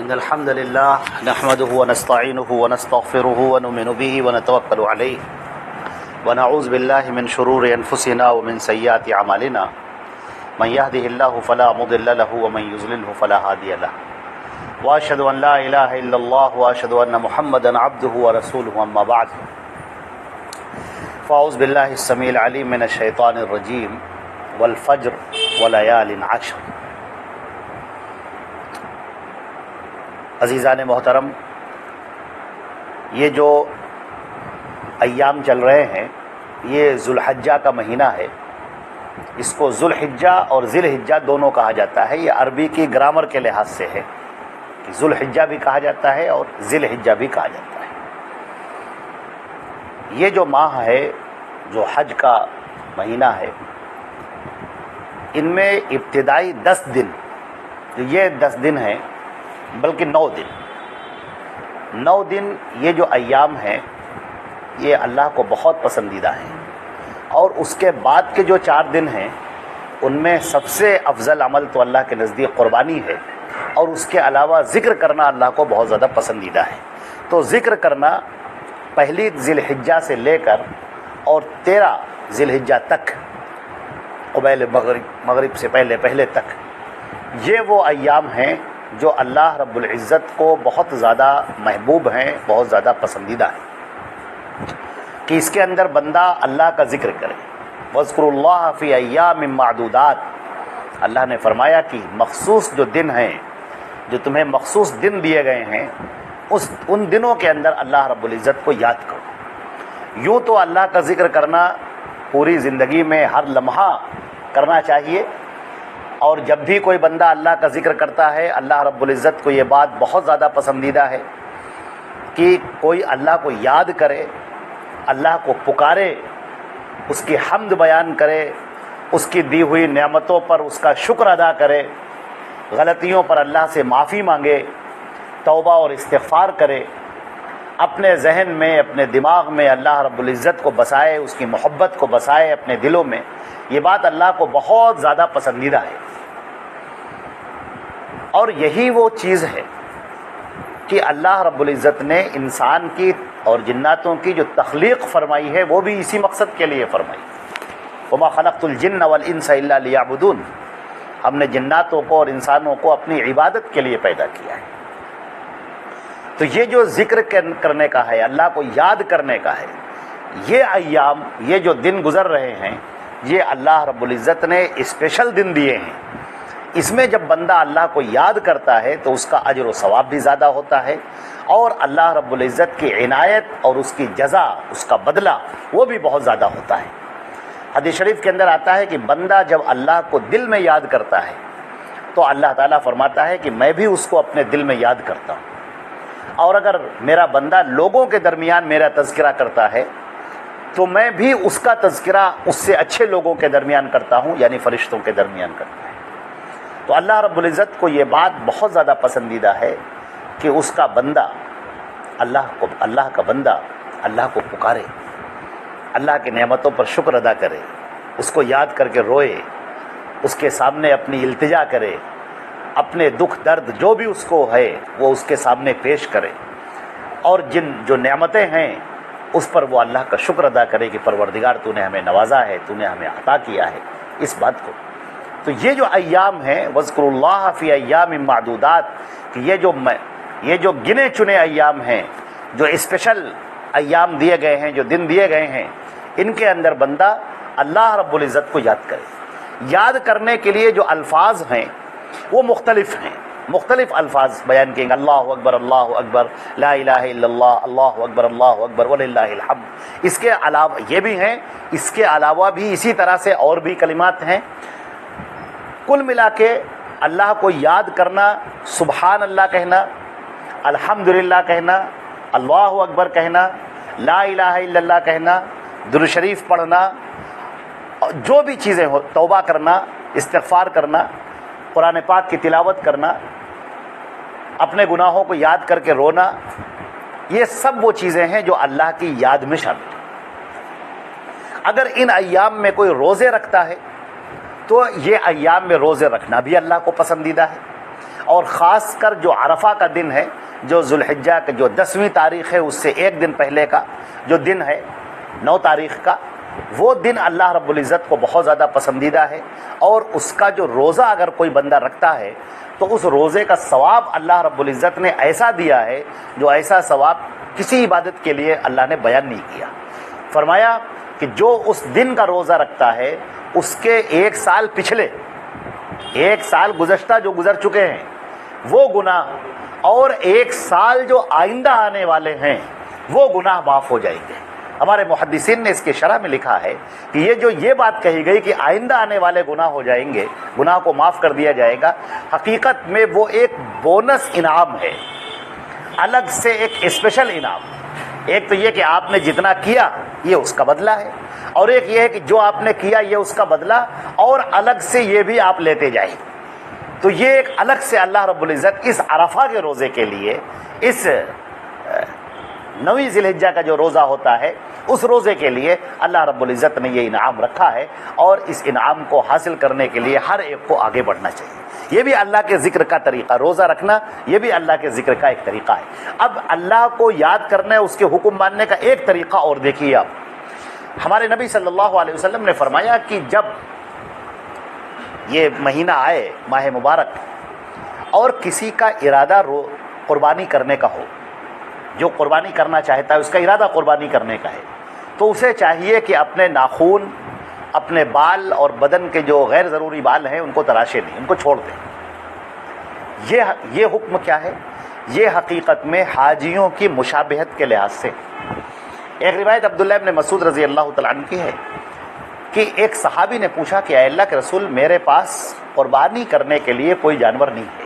إن الحمد لله نحمده ونستعينه ونستغفره ونؤمن به ونتوكل عليه ونعوذ بالله من شرور أنفسنا ومن سيئات أعمالنا من يهده الله فلا مضل له ومن يضلل فلا هادي له وأشهد أن لا إله إلا الله وأشهد أن محمدا عبده ورسوله أما بعد فأعوذ بالله السميع العليم من الشيطان الرجيم والفجر وليال عشر. عزیزان محترم، یہ جو ایام چل رہے ہیں یہ ذوالحجہ کا مہینہ ہے. اس کو ذوالحجہ اور ذی الحجہ دونوں کہا جاتا ہے. یہ عربی کی گرامر کے لحاظ سے ہے کہ ذوالحجہ بھی کہا جاتا ہے اور ذی الحجہ بھی کہا جاتا ہے. یہ جو ماہ ہے جو حج کا مہینہ ہے، ان میں ابتدائی 10 دن، یہ 10 دن ہیں بلکہ 9 دن یہ جو ایام ہیں یہ اللہ کو بہت پسندیدہ ہیں. اور اس کے بعد کے جو 4 دن ہیں ان میں سب سے افضل عمل تو اللہ کے نزدیک قربانی ہے، اور اس کے علاوہ ذکر کرنا اللہ کو بہت زیادہ پسندیدہ ہے. تو ذکر کرنا پہلی ذی الحجہ سے لے کر اور 13 ذی الحجہ تک، قبیل مغرب سے پہلے تک، یہ وہ ایام ہیں جو اللہ رب العزت کو بہت زیادہ محبوب ہیں، بہت زیادہ پسندیدہ ہیں، کہ اس کے اندر بندہ اللہ کا ذکر کرے. وَاذْكُرُوا اللَّهَ فِي أَيَّامٍ مَّعْدُودَاتٍ. اللہ نے فرمایا کہ مخصوص جو دن ہیں، جو تمہیں مخصوص دن دیے گئے ہیں، ان دنوں کے اندر اللہ رب العزت کو یاد کرو. یوں تو اللہ کا ذکر کرنا پوری زندگی میں ہر لمحہ کرنا چاہیے، اور جب بھی کوئی بندہ اللہ کا ذکر کرتا ہے اللہ رب العزت کو یہ بات بہت زیادہ پسندیدہ ہے کہ کوئی اللہ کو یاد کرے، اللہ کو پکارے، اس کی حمد بیان کرے، اس کی دی ہوئی نعمتوں پر اس کا شکر ادا کرے، غلطیوں پر اللہ سے معافی مانگے، توبہ اور استغفار کرے، اپنے ذہن میں، اپنے دماغ میں اللہ رب العزت کو بسائے، اس کی محبت کو بسائے اپنے دلوں میں. یہ بات اللہ کو بہت زیادہ پسندیدہ ہے. اور یہی وہ چیز ہے کہ اللہ رب العزت نے انسان کی اور جناتوں کی جو تخلیق فرمائی ہے وہ بھی اسی مقصد کے لیے فرمائی. وما خلقت الجن والانس الا لیعبدون. ہم نے جناتوں کو اور انسانوں کو اپنی عبادت کے لیے پیدا کیا ہے. تو یہ جو ذکر کرنے کا ہے، اللہ کو یاد کرنے کا ہے، یہ ایام، یہ جو دن گزر رہے ہیں، یہ اللہ رب العزت نے اسپیشل دن دیے ہیں. اس میں جب بندہ اللہ کو یاد کرتا ہے تو اس کا اجر و ثواب بھی زیادہ ہوتا ہے، اور اللہ رب العزت کی عنایت اور اس کی جزا، اس کا بدلہ وہ بھی بہت زیادہ ہوتا ہے. حدیث شریف کے اندر آتا ہے کہ بندہ جب اللہ کو دل میں یاد کرتا ہے تو اللہ تعالیٰ فرماتا ہے کہ میں بھی اس کو اپنے دل میں یاد کرتا ہوں. اور اگر میرا بندہ لوگوں کے درمیان میرا تذکرہ کرتا ہے تو میں بھی اس کا تذکرہ اس سے اچھے لوگوں کے درمیان کرتا ہوں، یعنی فرشتوں کے درمیان کرتا ہے. تو اللہ رب العزت کو یہ بات بہت زیادہ پسندیدہ ہے کہ اس کا بندہ اللہ کا بندہ اللہ کو پکارے، اللہ کی نعمتوں پر شکر ادا کرے، اس کو یاد کر کے روئے، اس کے سامنے اپنی التجا کرے، اپنے دکھ درد جو بھی اس کو ہے وہ اس کے سامنے پیش کرے، اور جو نعمتیں ہیں اس پر وہ اللہ کا شکر ادا کرے کہ پروردگار تو نے ہمیں نوازا ہے، تو نے ہمیں عطا کیا ہے اس بات کو. تو یہ جو ایام ہیں وَاذْكُرُوا اللَّهَ فِي أَيَّامٍ مَّعْدُودَاتٍ، کہ یہ جو گنے چنے ایام ہیں، جو اسپیشل ایام دیے گئے ہیں، جو دن دیے گئے ہیں، ان کے اندر بندہ اللہ رب العزت کو یاد کرے. یاد کرنے کے لیے جو الفاظ ہیں وہ مختلف ہیں، مختلف الفاظ بیان کریں گے. اللہ اکبر، اللہ اکبر، لا الہ الا اللہ، اللہ اکبر، اللہ اکبر وللہ الحمد. اس کے علاوہ یہ بھی ہیں، اس کے علاوہ بھی اسی طرح سے اور بھی کلمات ہیں. کل ملا کے اللہ کو یاد کرنا، سبحان اللہ کہنا، الحمدللہ کہنا، اللہ اکبر کہنا، لا الہ الا اللہ کہنا، درود شریف پڑھنا، جو بھی چیزیں ہو، توبہ کرنا، استغفار کرنا، قرآن پاک کی تلاوت کرنا، اپنے گناہوں کو یاد کر کے رونا، یہ سب وہ چیزیں ہیں جو اللہ کی یاد میں شامل ہیں. اگر ان ایام میں کوئی روزے رکھتا ہے تو یہ ایام میں روزے رکھنا بھی اللہ کو پسندیدہ ہے، اور خاص کر جو عرفہ کا دن ہے، جو ذوالحجہ کا جو 10ویں تاریخ ہے، اس سے ایک دن پہلے کا جو دن ہے 9 تاریخ کا، وہ دن اللہ رب العزت کو بہت زیادہ پسندیدہ ہے، اور اس کا جو روزہ اگر کوئی بندہ رکھتا ہے تو اس روزے کا ثواب اللہ رب العزت نے ایسا دیا ہے جو ایسا ثواب کسی عبادت کے لیے اللہ نے بیان نہیں کیا۔ فرمایا کہ جو اس دن کا روزہ رکھتا ہے اس کے 1 سال پچھلے 1 سال گزشتہ جو گزر چکے ہیں وہ گناہ، اور 1 سال جو آئندہ آنے والے ہیں وہ گناہ معاف ہو جائیں گے۔ ہمارے محدثین نے اس کے شرح میں لکھا ہے کہ یہ بات کہی گئی کہ آئندہ آنے والے گناہ ہو جائیں گے، گناہ کو معاف کر دیا جائے گا، حقیقت میں وہ ایک بونس انعام ہے، الگ سے ایک اسپیشل انعام۔ ایک تو یہ کہ آپ نے جتنا کیا یہ اس کا بدلہ ہے، اور ایک یہ ہے کہ جو آپ نے کیا یہ اس کا بدلہ، اور الگ سے یہ بھی آپ لیتے جائیں۔ تو یہ ایک الگ سے اللہ رب العزت اس عرفہ کے روزے کے لیے، اس 9ویں ذی الحجہ کا جو روزہ ہوتا ہے اس روزے کے لیے اللہ رب العزت نے یہ انعام رکھا ہے، اور اس انعام کو حاصل کرنے کے لیے ہر ایک کو آگے بڑھنا چاہیے۔ یہ بھی اللہ کے ذکر کا طریقہ، روزہ رکھنا یہ بھی اللہ کے ذکر کا ایک طریقہ ہے۔ اب اللہ کو یاد کرنے، اس کے حکم ماننے کا ایک طریقہ اور دیکھیے آپ۔ ہمارے نبی صلی اللہ علیہ وسلم نے فرمایا کہ جب یہ مہینہ آئے ماہ مبارک، اور کسی کا ارادہ قربانی کرنے کا ہو، جو قربانی کرنا چاہتا ہے اس کا ارادہ قربانی کرنے کا ہے، تو اسے چاہیے کہ اپنے ناخون، اپنے بال اور بدن کے جو غیر ضروری بال ہیں ان کو تراشے نہیں، ان کو چھوڑ دیں۔ یہ حکم کیا ہے؟ یہ حقیقت میں حاجیوں کی مشابہت کے لحاظ سے۔ ایک روایت عبداللہ ابن مسعود رضی اللہ تعالیٰ عنہ کی ہے کہ ایک صحابی نے پوچھا کہ اے اللہ کے رسول، میرے پاس قربانی کرنے کے لیے کوئی جانور نہیں ہے،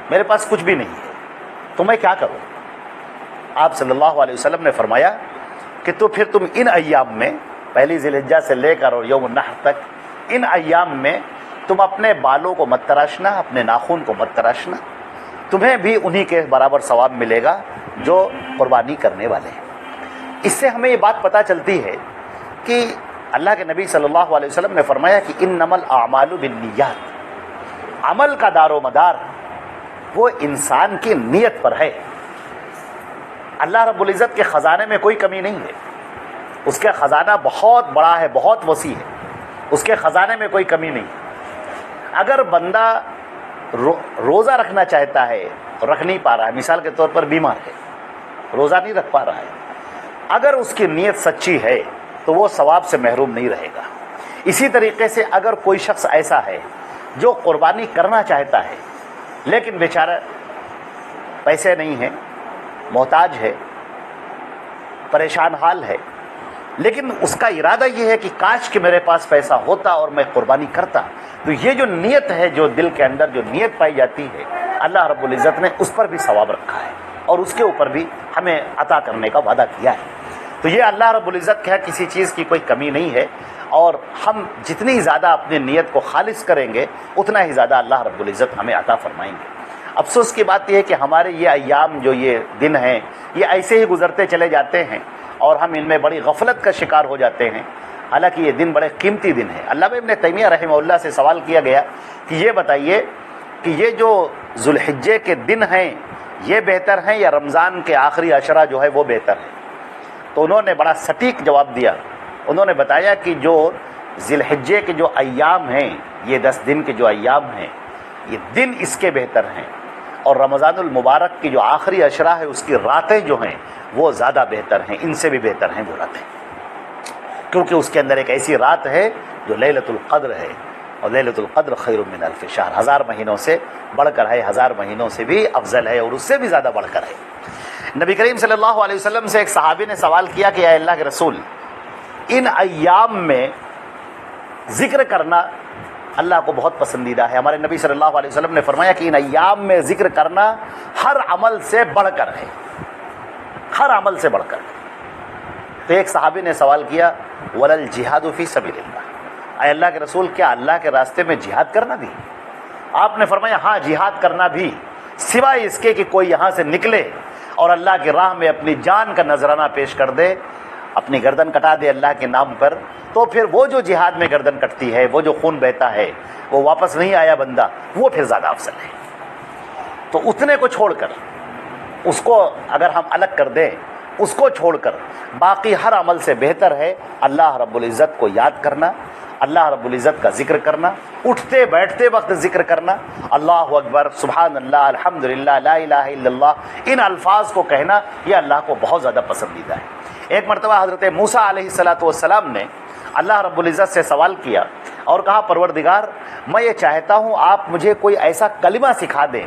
میرے پاس کچھ بھی نہیں ہے، تو میں کیا کروں؟ آپ صلی اللہ علیہ وسلم نے فرمایا کہ تو پھر تم ان ایام میں، پہلی ذی الحجہ سے لے کر اور یوم النحر تک، ان ایام میں تم اپنے بالوں کو مت تراشنا، اپنے ناخن کو مت تراشنا، تمہیں بھی انہی کے برابر ثواب ملے گا جو قربانی کرنے والے ہیں۔ اس سے ہمیں یہ بات پتہ چلتی ہے کہ اللہ کے نبی صلی اللہ علیہ وسلم نے فرمایا کہ انما الاعمال بالنیات، عمل کا دار و مدار وہ انسان کی نیت پر ہے۔ اللہ رب العزت کے خزانے میں کوئی کمی نہیں ہے، اس کا خزانہ بہت بڑا ہے، بہت وسیع ہے، اس کے خزانے میں کوئی کمی نہیں۔ اگر بندہ روزہ رکھنا چاہتا ہے اور رکھ نہیں پا رہا ہے، مثال کے طور پر بیمار ہے، روزہ نہیں رکھ پا رہا ہے، اگر اس کی نیت سچی ہے تو وہ ثواب سے محروم نہیں رہے گا۔ اسی طریقے سے اگر کوئی شخص ایسا ہے جو قربانی کرنا چاہتا ہے لیکن بیچارہ پیسے نہیں ہیں، محتاج ہے، پریشان حال ہے، لیکن اس کا ارادہ یہ ہے کہ کاش کہ میرے پاس پیسہ ہوتا اور میں قربانی کرتا، تو یہ جو نیت ہے، جو دل کے اندر جو نیت پائی جاتی ہے، اللہ رب العزت نے اس پر بھی ثواب رکھا ہے اور اس کے اوپر بھی ہمیں عطا کرنے کا وعدہ کیا ہے۔ تو یہ اللہ رب العزت کا کسی چیز کی کوئی کمی نہیں ہے، اور ہم جتنی زیادہ اپنی نیت کو خالص کریں گے اتنا ہی زیادہ اللہ رب العزت ہمیں عطا فرمائیں گے۔ افسوس کی بات یہ ہے کہ ہمارے یہ ایام، جو یہ دن ہیں، یہ ایسے ہی گزرتے چلے جاتے ہیں اور ہم ان میں بڑی غفلت کا شکار ہو جاتے ہیں، حالانکہ یہ دن بڑے قیمتی دن ہیں۔ علامہ ابن تیمیہ رحمہ اللہ سے سوال کیا گیا کہ یہ بتائیے کہ یہ جو ذوالحجہ کے دن ہیں یہ بہتر ہیں یا رمضان کے آخری عشرہ جو ہے وہ بہتر ہے؟ تو انہوں نے بڑا سٹیک جواب دیا، انہوں نے بتایا کہ جو ذی الحجہ کے جو ایام ہیں، یہ 10 دن کے جو ایام ہیں، یہ دن اس کے بہتر ہیں، اور رمضان المبارک کی جو آخری عشرہ ہے اس کی راتیں جو ہیں وہ زیادہ بہتر ہیں، ان سے بھی بہتر ہیں وہ راتیں، کیونکہ اس کے اندر ایک ایسی رات ہے جو لیلۃ القدر ہے، اور لیلۃ القدر خیر من الف شہر، 1000 مہینوں سے بڑھ کر ہے، 1000 مہینوں سے بھی افضل ہے اور اس سے بھی زیادہ بڑھ کر ہے۔ نبی کریم صلی اللہ علیہ وسلم سے ایک صحابی نے سوال کیا کہ اے اللہ کے رسول، ان ایام میں ذکر کرنا اللہ کو بہت پسندیدہ ہے۔ ہمارے نبی صلی اللہ علیہ وسلم نے فرمایا کہ ان ایام میں ذکر کرنا ہر عمل سے بڑھ کر ہے، ہر عمل سے بڑھ کر۔ تو ایک صحابی نے سوال کیا ولل جہاد فی سبیل اللہ، اے اللہ کے رسول کیا اللہ کے راستے میں جہاد کرنا بھی؟ آپ نے فرمایا ہاں، جہاد کرنا بھی، سوائے اس کے کہ کوئی یہاں سے نکلے اور اللہ کی راہ میں اپنی جان کا نذرانہ پیش کر دے، اپنی گردن کٹا دے اللہ کے نام پر، تو پھر وہ جو جہاد میں گردن کٹتی ہے، وہ جو خون بہتا ہے، وہ واپس نہیں آیا بندہ، وہ پھر زیادہ افضل ہے۔ تو اتنے کو چھوڑ کر اس کو اگر ہم الگ کر دیں، اس کو چھوڑ کر باقی ہر عمل سے بہتر ہے اللہ رب العزت کو یاد کرنا، اللہ رب العزت کا ذکر کرنا، اٹھتے بیٹھتے وقت ذکر کرنا، اللہ اکبر، سبحان اللہ، الحمدللہ، لا الہ الا اللہ، ان الفاظ کو کہنا یہ اللہ کو بہت زیادہ پسندیدہ ہے۔ ایک مرتبہ حضرت موسیٰ علیہ السلام نے اللہ رب العزت سے سوال کیا اور کہا پروردگار میں یہ چاہتا ہوں آپ مجھے کوئی ایسا کلمہ سکھا دیں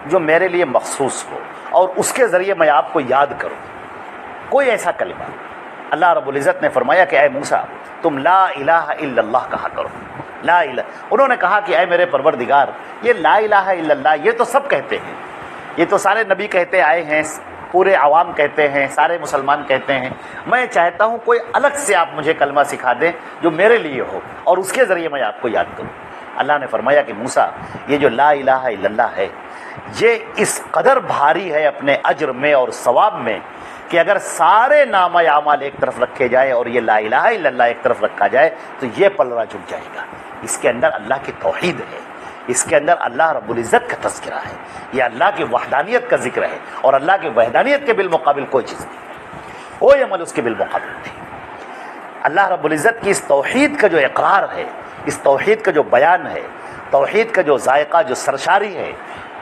جو میرے لیے مخصوص ہو اور اس کے ذریعے میں آپ کو یاد کروں، کوئی ایسا کلمہ۔ اللہ رب العزت نے فرمایا کہ اے موسیٰ تم لا الہ الا اللہ کہا کرو، لا الہ۔ انہوں نے کہا کہ اے میرے پروردگار یہ لا الہ الا اللہ یہ تو سب کہتے ہیں، یہ تو سارے نبی کہتے آئے ہیں، پورے عوام کہتے ہیں، سارے مسلمان کہتے ہیں، میں چاہتا ہوں کوئی الگ سے آپ مجھے کلمہ سکھا دیں جو میرے لیے ہو اور اس کے ذریعے میں آپ کو یاد کروں۔ اللہ نے فرمایا کہ موسیٰ یہ جو لا الہ الا اللہ ہے یہ اس قدر بھاری ہے اپنے اجر میں اور ثواب میں کہ اگر سارے نامہ اعمال ایک طرف رکھے جائے اور یہ لا الہ الا اللہ ایک طرف رکھا جائے تو یہ پلڑا جھک جائے گا۔ اس کے اندر اللہ کی توحید ہے، اس کے اندر اللہ رب العزت کا تذکرہ ہے، یہ اللہ کی وحدانیت کا ذکر ہے، اور اللہ کی وحدانیت کے بالمقابل کوئی چیز نہیں، کوئی عمل اس کے بالمقابل نہیں۔ اللہ رب العزت کی اس توحید کا جو اقرار ہے، اس توحید کا جو بیان ہے، توحید کا جو ذائقہ، جو سرشاری ہے،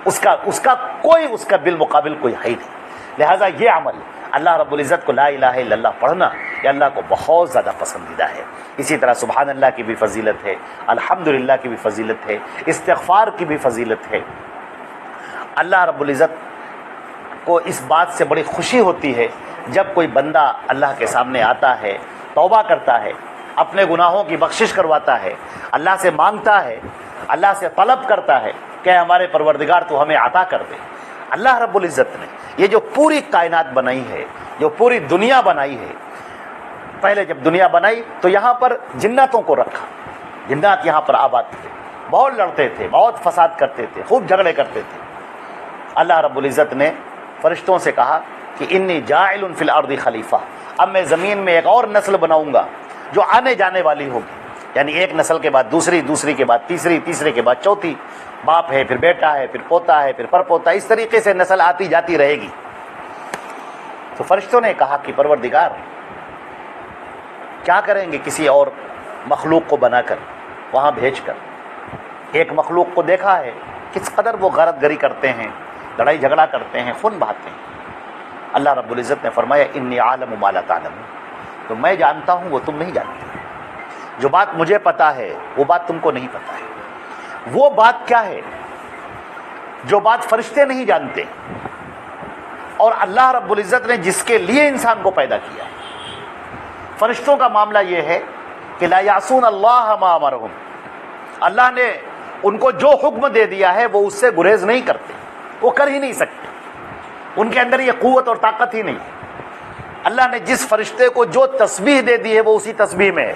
اس کا کوئی اس کا بالمقابل کوئی ہے نہیں۔ لہٰذا یہ عمل اللہ رب العزت کو لا الہ الا اللہ پڑھنا یہ اللہ کو بہت زیادہ پسندیدہ ہے۔ اسی طرح سبحان اللہ کی بھی فضیلت ہے، الحمدللہ کی بھی فضیلت ہے، استغفار کی بھی فضیلت ہے۔ اللہ رب العزت کو اس بات سے بڑی خوشی ہوتی ہے جب کوئی بندہ اللہ کے سامنے آتا ہے، توبہ کرتا ہے، اپنے گناہوں کی بخشش کرواتا ہے، اللہ سے مانگتا ہے، اللہ سے طلب کرتا ہے کہ ہمارے پروردگار تو ہمیں عطا کر دے۔ اللہ رب العزت نے یہ جو پوری کائنات بنائی ہے، جو پوری دنیا بنائی ہے، پہلے جب دنیا بنائی تو یہاں پر جناتوں کو رکھا، جنات یہاں پر آباد تھے، بہت لڑتے تھے، بہت فساد کرتے تھے، خوب جھگڑے کرتے تھے۔ اللہ رب العزت نے فرشتوں سے کہا کہ انی جاعل فی الارض خلیفہ، اب میں زمین میں ایک اور نسل بناؤں گا جو آنے جانے والی ہوگی، یعنی ایک نسل کے بعد دوسری، دوسری کے بعد تیسری، تیسرے کے بعد چوتھی، باپ ہے پھر بیٹا ہے پھر پوتا ہے پھر پرپوتا، اس طریقے سے نسل آتی جاتی رہے گی۔ تو فرشتوں نے کہا کہ پروردگار کیا کریں گے کسی اور مخلوق کو بنا کر، وہاں بھیج کر؟ ایک مخلوق کو دیکھا ہے کس قدر وہ غارت گری کرتے ہیں، لڑائی جھگڑا کرتے ہیں، خون بہاتے ہیں۔ اللہ رب العزت نے فرمایا انی عالم ما لا تعلمون، تو میں جانتا ہوں وہ تم نہیں جانتے، جو بات مجھے پتا ہے وہ بات تم کو نہیں پتا ہے۔ وہ بات کیا ہے جو بات فرشتے نہیں جانتے، اور اللہ رب العزت نے جس کے لیے انسان کو پیدا کیا ہے؟ فرشتوں کا معاملہ یہ ہے کہ لا یعصون اللہ ما امرہم، اللہ نے ان کو جو حکم دے دیا ہے وہ اس سے گریز نہیں کرتے، وہ کر ہی نہیں سکتے، ان کے اندر یہ قوت اور طاقت ہی نہیں ہے۔ اللہ نے جس فرشتے کو جو تسبیح دے دی ہے وہ اسی تسبیح میں ہے۔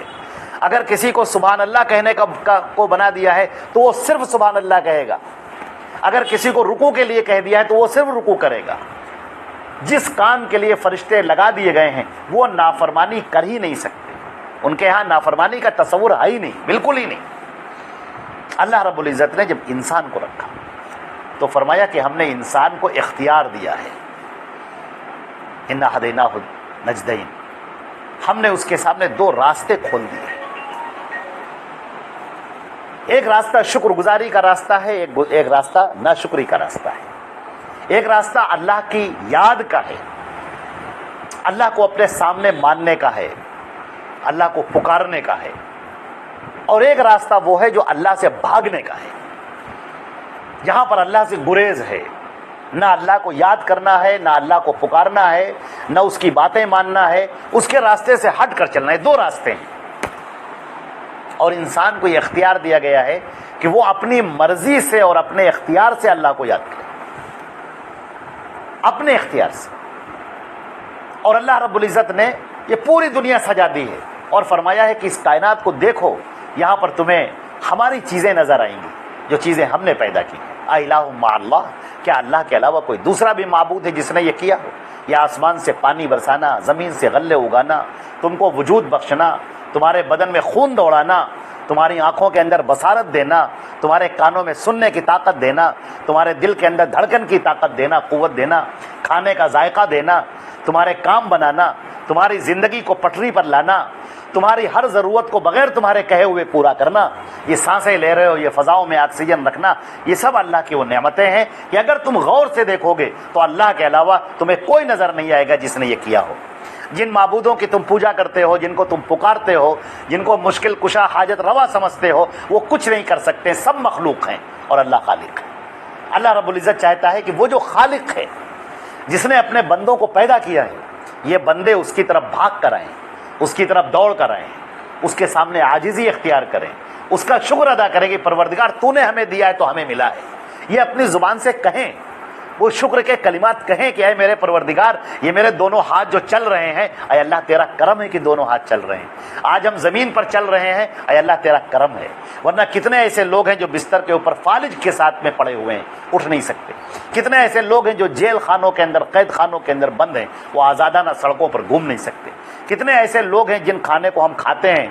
اگر کسی کو سبحان اللہ کہنے کو بنا دیا ہے تو وہ صرف سبحان اللہ کہے گا، اگر کسی کو رکوع کے لیے کہہ دیا ہے تو وہ صرف رکوع کرے گا۔ جس کام کے لیے فرشتے لگا دیے گئے ہیں وہ نافرمانی کر ہی نہیں سکتے، ان کے ہاں نافرمانی کا تصور ہے ہی نہیں، بالکل ہی نہیں۔ اللہ رب العزت نے جب انسان کو رکھا تو فرمایا کہ ہم نے انسان کو اختیار دیا ہے، انا ہدیناہ النجدین، ہم نے اس کے سامنے دو راستے کھول دیے۔ ایک راستہ شکر گزاری کا راستہ ہے، ایک راستہ ناشکری کا راستہ ہے۔ ایک راستہ اللہ کی یاد کا ہے، اللہ کو اپنے سامنے ماننے کا ہے، اللہ کو پکارنے کا ہے، اور ایک راستہ وہ ہے جو اللہ سے بھاگنے کا ہے، جہاں پر اللہ سے گریز ہے، نہ اللہ کو یاد کرنا ہے، نہ اللہ کو پکارنا ہے، نہ اس کی باتیں ماننا ہے، اس کے راستے سے ہٹ کر چلنا ہے۔ دو راستے ہیں، اور انسان کو یہ اختیار دیا گیا ہے کہ وہ اپنی مرضی سے اور اپنے اختیار سے اللہ کو یاد کرے، اپنے اختیار سے۔ اور اللہ رب العزت نے یہ پوری دنیا سجا دی ہے اور فرمایا ہے کہ اس کائنات کو دیکھو، یہاں پر تمہیں ہماری چیزیں نظر آئیں گی، جو چیزیں ہم نے پیدا کی ہیں۔ الہ مع اللہ، کیا اللہ کے علاوہ کوئی دوسرا بھی معبود ہے جس نے یہ کیا ہو؟ یا آسمان سے پانی برسانا، زمین سے غلے اگانا، تم کو وجود بخشنا، تمہارے بدن میں خون دوڑانا، تمہاری آنکھوں کے اندر بصارت دینا، تمہارے کانوں میں سننے کی طاقت دینا، تمہارے دل کے اندر دھڑکن کی طاقت دینا، قوت دینا، کھانے کا ذائقہ دینا، تمہارے کام بنانا، تمہاری زندگی کو پٹری پر لانا، تمہاری ہر ضرورت کو بغیر تمہارے کہے ہوئے پورا کرنا، یہ سانسیں لے رہے ہو، یہ فضاؤں میں آکسیجن رکھنا، یہ سب اللہ کی وہ نعمتیں ہیں کہ اگر تم غور سے دیکھو گے تو اللہ کے علاوہ تمہیں کوئی نظر نہیں آئے گا جس نے یہ کیا ہو۔ جن معبودوں کی تم پوجا کرتے ہو، جن کو تم پکارتے ہو، جن کو مشکل کشا حاجت روا سمجھتے ہو، وہ کچھ نہیں کر سکتے، سب مخلوق ہیں اور اللہ خالق ہے۔ اللہ رب العزت چاہتا ہے کہ وہ جو خالق ہے، جس نے اپنے بندوں کو پیدا کیا ہے، یہ بندے اس کی طرف بھاگ کر آئیں، اس کی طرف دوڑ کر آئیں، اس کے سامنے عاجزی اختیار کریں، اس کا شکر ادا کریں کہ پروردگار تو نے ہمیں دیا ہے تو ہمیں ملا ہے۔ یہ اپنی زبان سے کہیں، وہ شکر کے کلمات کہیں کہ اے میرے پروردگار، یہ میرے دونوں ہاتھ جو چل رہے ہیں، اے اللہ تیرا کرم ہے کہ دونوں ہاتھ چل رہے ہیں۔ آج ہم زمین پر چل رہے ہیں، اے اللہ تیرا کرم ہے، ورنہ کتنے ایسے لوگ ہیں جو بستر کے اوپر فالج کے ساتھ میں پڑے ہوئے ہیں، اٹھ نہیں سکتے۔ کتنے ایسے لوگ ہیں جو جیل خانوں کے اندر، قید خانوں کے اندر بند ہیں، وہ آزادانہ سڑکوں پر گھوم نہیں سکتے۔ کتنے ایسے لوگ ہیں جن کھانے کو ہم کھاتے ہیں،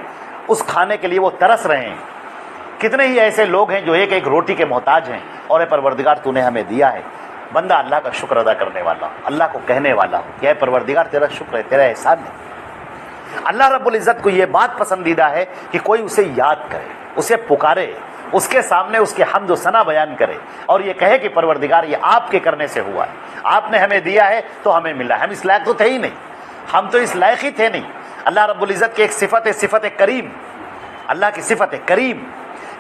اس کھانے کے لیے وہ ترس رہے ہیں۔ کتنے ہی ایسے لوگ ہیں جو ایک ایک روٹی کے محتاج ہیں، اور اے پروردگار تو نے ہمیں دیا ہے۔ بندہ اللہ کا شکر ادا کرنے والا ہو، اللہ کو کہنے والا ہو کہ اے پروردگار تیرا شکر ہے، تیرا احسان ہے۔ اللہ رب العزت کو یہ بات پسندیدہ ہے کہ کوئی اسے یاد کرے، اسے پکارے، اس کے سامنے اس کے حمد و ثنا بیان کرے اور یہ کہے کہ پروردگار یہ آپ کے کرنے سے ہوا ہے، آپ نے ہمیں دیا ہے تو ہمیں ملا ہے، ہم اس لائق تو تھے ہی نہیں، ہم تو اس لائق ہی تھے نہیں۔ اللہ رب العزت کی ایک صفت ہے، صفت کریم، اللہ کی صفت ہے کریم۔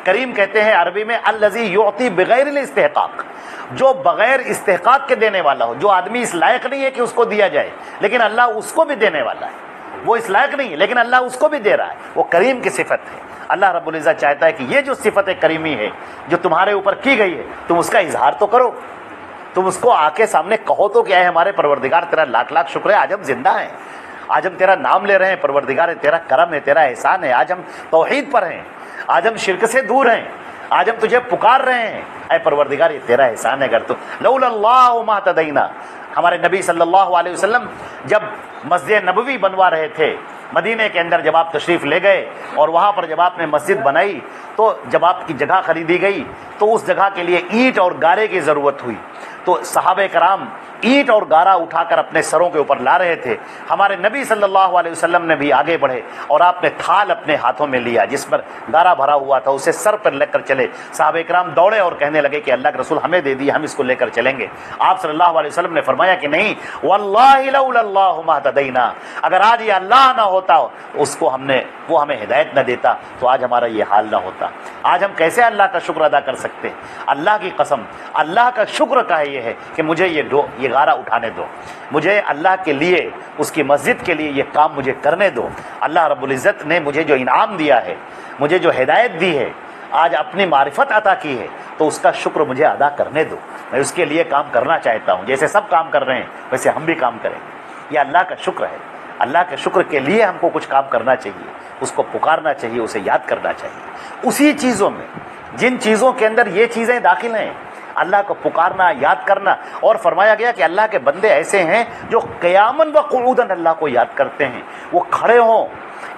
کریم کہتے ہیں عربی میں الذی یعطی بغیر الاستحقاق، جو بغیر استحقاق کے دینے والا ہو، جو آدمی اس لائق نہیں ہے کہ اس کو دیا جائے لیکن اللہ اس کو بھی دینے والا ہے، وہ اس لائق نہیں ہے لیکن اللہ اس کو بھی دے رہا ہے، وہ کریم کی صفت ہے۔ اللہ رب العزت چاہتا ہے کہ یہ جو صفت کریمی ہے جو تمہارے اوپر کی گئی ہے، تم اس کا اظہار تو کرو، تم اس کو آ کے سامنے کہو تو کیا ہے ہمارے پروردگار تیرا لاکھ لاکھ شکر ہے، آج ہم زندہ ہیں، آج ہم تیرا نام لے رہے ہیں، پروردگار تیرا کرم ہے، تیرا احسان ہے، آج ہم توحید پر ہیں، آج ہم شرک سے دور ہیں، آج ہم تجھے پکار رہے ہیں، اے پروردگار یہ تیرا احسان ہے۔ اگر تو لولا اللہ ما تدینا، ہمارے نبی صلی اللہ علیہ وسلم جب مسجد نبوی بنوا رہے تھے مدینے کے اندر، جب آپ تشریف لے گئے اور وہاں پر جب آپ نے مسجد بنائی تو جب آپ کی جگہ خریدی گئی تو اس جگہ کے لیے اینٹ اور گارے کی ضرورت ہوئی، تو صحابہ کرام اینٹ اور گارا اٹھا کر اپنے سروں کے اوپر لا رہے تھے۔ ہمارے نبی صلی اللہ علیہ وسلم نے بھی آگے بڑھے اور آپ نے تھال اپنے ہاتھوں میں لیا جس پر گارا بھرا ہوا تھا، اسے سر پر لے کر چلے۔ صحابہ کرام دوڑے اور کہنے لگے کہ اللہ کے رسول ہمیں دے دی، ہم اس کو لے کر چلیں گے۔ آپ صلی اللہ علیہ وسلم نے فرمایا کہ نہیں، واللہ لولا اللہ ما اهتدینا، اگر آج یہ اللہ نہ ہوتا اس کو وہ ہمیں ہدایت نہ دیتا تو آج ہمارا یہ حال نہ ہوتا۔ آج ہم کیسے اللہ کا شکر ادا کر سکتے ہیں؟ اللہ کی قسم، اللہ کا شکر کا یہ ہے کہ مجھے یہ غارہ اٹھانے دو، مجھے اللہ کے لیے، اس کی مسجد کے لیے یہ کام مجھے کرنے دو۔ اللہ رب العزت نے مجھے جو انعام دیا ہے، مجھے جو ہدایت دی ہے، آج اپنی معرفت عطا کی ہے، تو اس کا شکر مجھے ادا کرنے دو، میں اس کے لیے کام کرنا چاہتا ہوں۔ جیسے سب کام کر رہے ہیں ویسے ہم بھی کام کریں، یہ اللہ کا شکر ہے۔ اللہ کے شکر کے لیے ہم کو کچھ کام کرنا چاہیے، اس کو پکارنا چاہیے، اسے یاد کرنا چاہیے۔ اسی چیزوں میں، جن چیزوں کے اندر یہ چیزیں داخل ہیں، اللہ کو پکارنا، یاد کرنا، اور فرمایا گیا کہ اللہ کے بندے ایسے ہیں جو قیاماً و قعوداً اللہ کو یاد کرتے ہیں، وہ کھڑے ہوں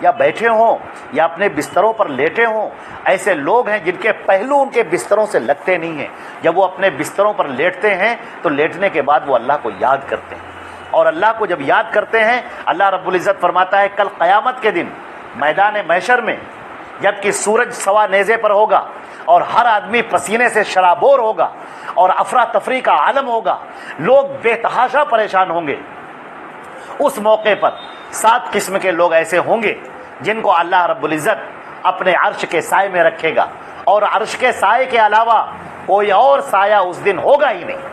یا بیٹھے ہوں یا اپنے بستروں پر لیٹے ہوں۔ ایسے لوگ ہیں جن کے پہلو ان کے بستروں سے لگتے نہیں ہیں، جب وہ اپنے بستروں پر لیٹتے ہیں تو لیٹنے کے بعد وہ اللہ کو یاد کرتے ہیں، اور اللہ کو جب یاد کرتے ہیں اللہ رب العزت فرماتا ہے کل قیامت کے دن میدان محشر میں جب کہ سورج سوا نیزے پر ہوگا اور ہر آدمی پسینے سے شرابور ہوگا اور افراتفری کا عالم ہوگا، لوگ بے تحاشا پریشان ہوں گے، اس موقع پر 7 قسم کے لوگ ایسے ہوں گے جن کو اللہ رب العزت اپنے عرش کے سائے میں رکھے گا، اور عرش کے سائے کے علاوہ کوئی اور سایہ اس دن ہوگا ہی نہیں۔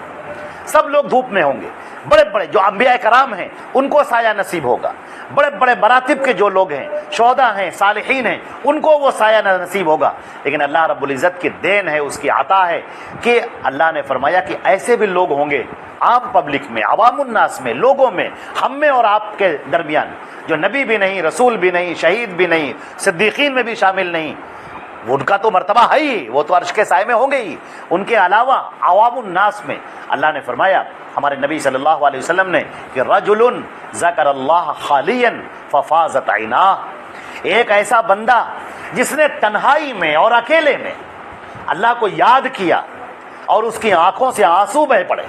سب لوگ دھوپ میں ہوں گے، بڑے بڑے جو انبیاء کرام ہیں ان کو سایہ نصیب ہوگا، بڑے بڑے مراتب کے جو لوگ ہیں، شہداء ہیں، صالحین ہیں، ان کو وہ سایہ نصیب ہوگا۔ لیکن اللہ رب العزت کی دین ہے، اس کی عطا ہے کہ اللہ نے فرمایا کہ ایسے بھی لوگ ہوں گے عام پبلک میں، عوام الناس میں، لوگوں میں، ہم میں اور آپ کے درمیان، جو نبی بھی نہیں، رسول بھی نہیں، شہید بھی نہیں، صدیقین میں بھی شامل نہیں، ان کا تو مرتبہ ہے ہی، وہ تو عرش کے سائے میں ہوں گے ہی، ان کے علاوہ عوام الناس میں اللہ نے فرمایا، ہمارے نبی صلی اللہ علیہ وسلم نے، کہ رجل ذکر اللہ خالیا ففاضت عیناہ، ایک ایسا بندہ جس نے تنہائی میں اور اکیلے میں اللہ کو یاد کیا اور اس کی آنکھوں سے آنسو بہہ پڑے،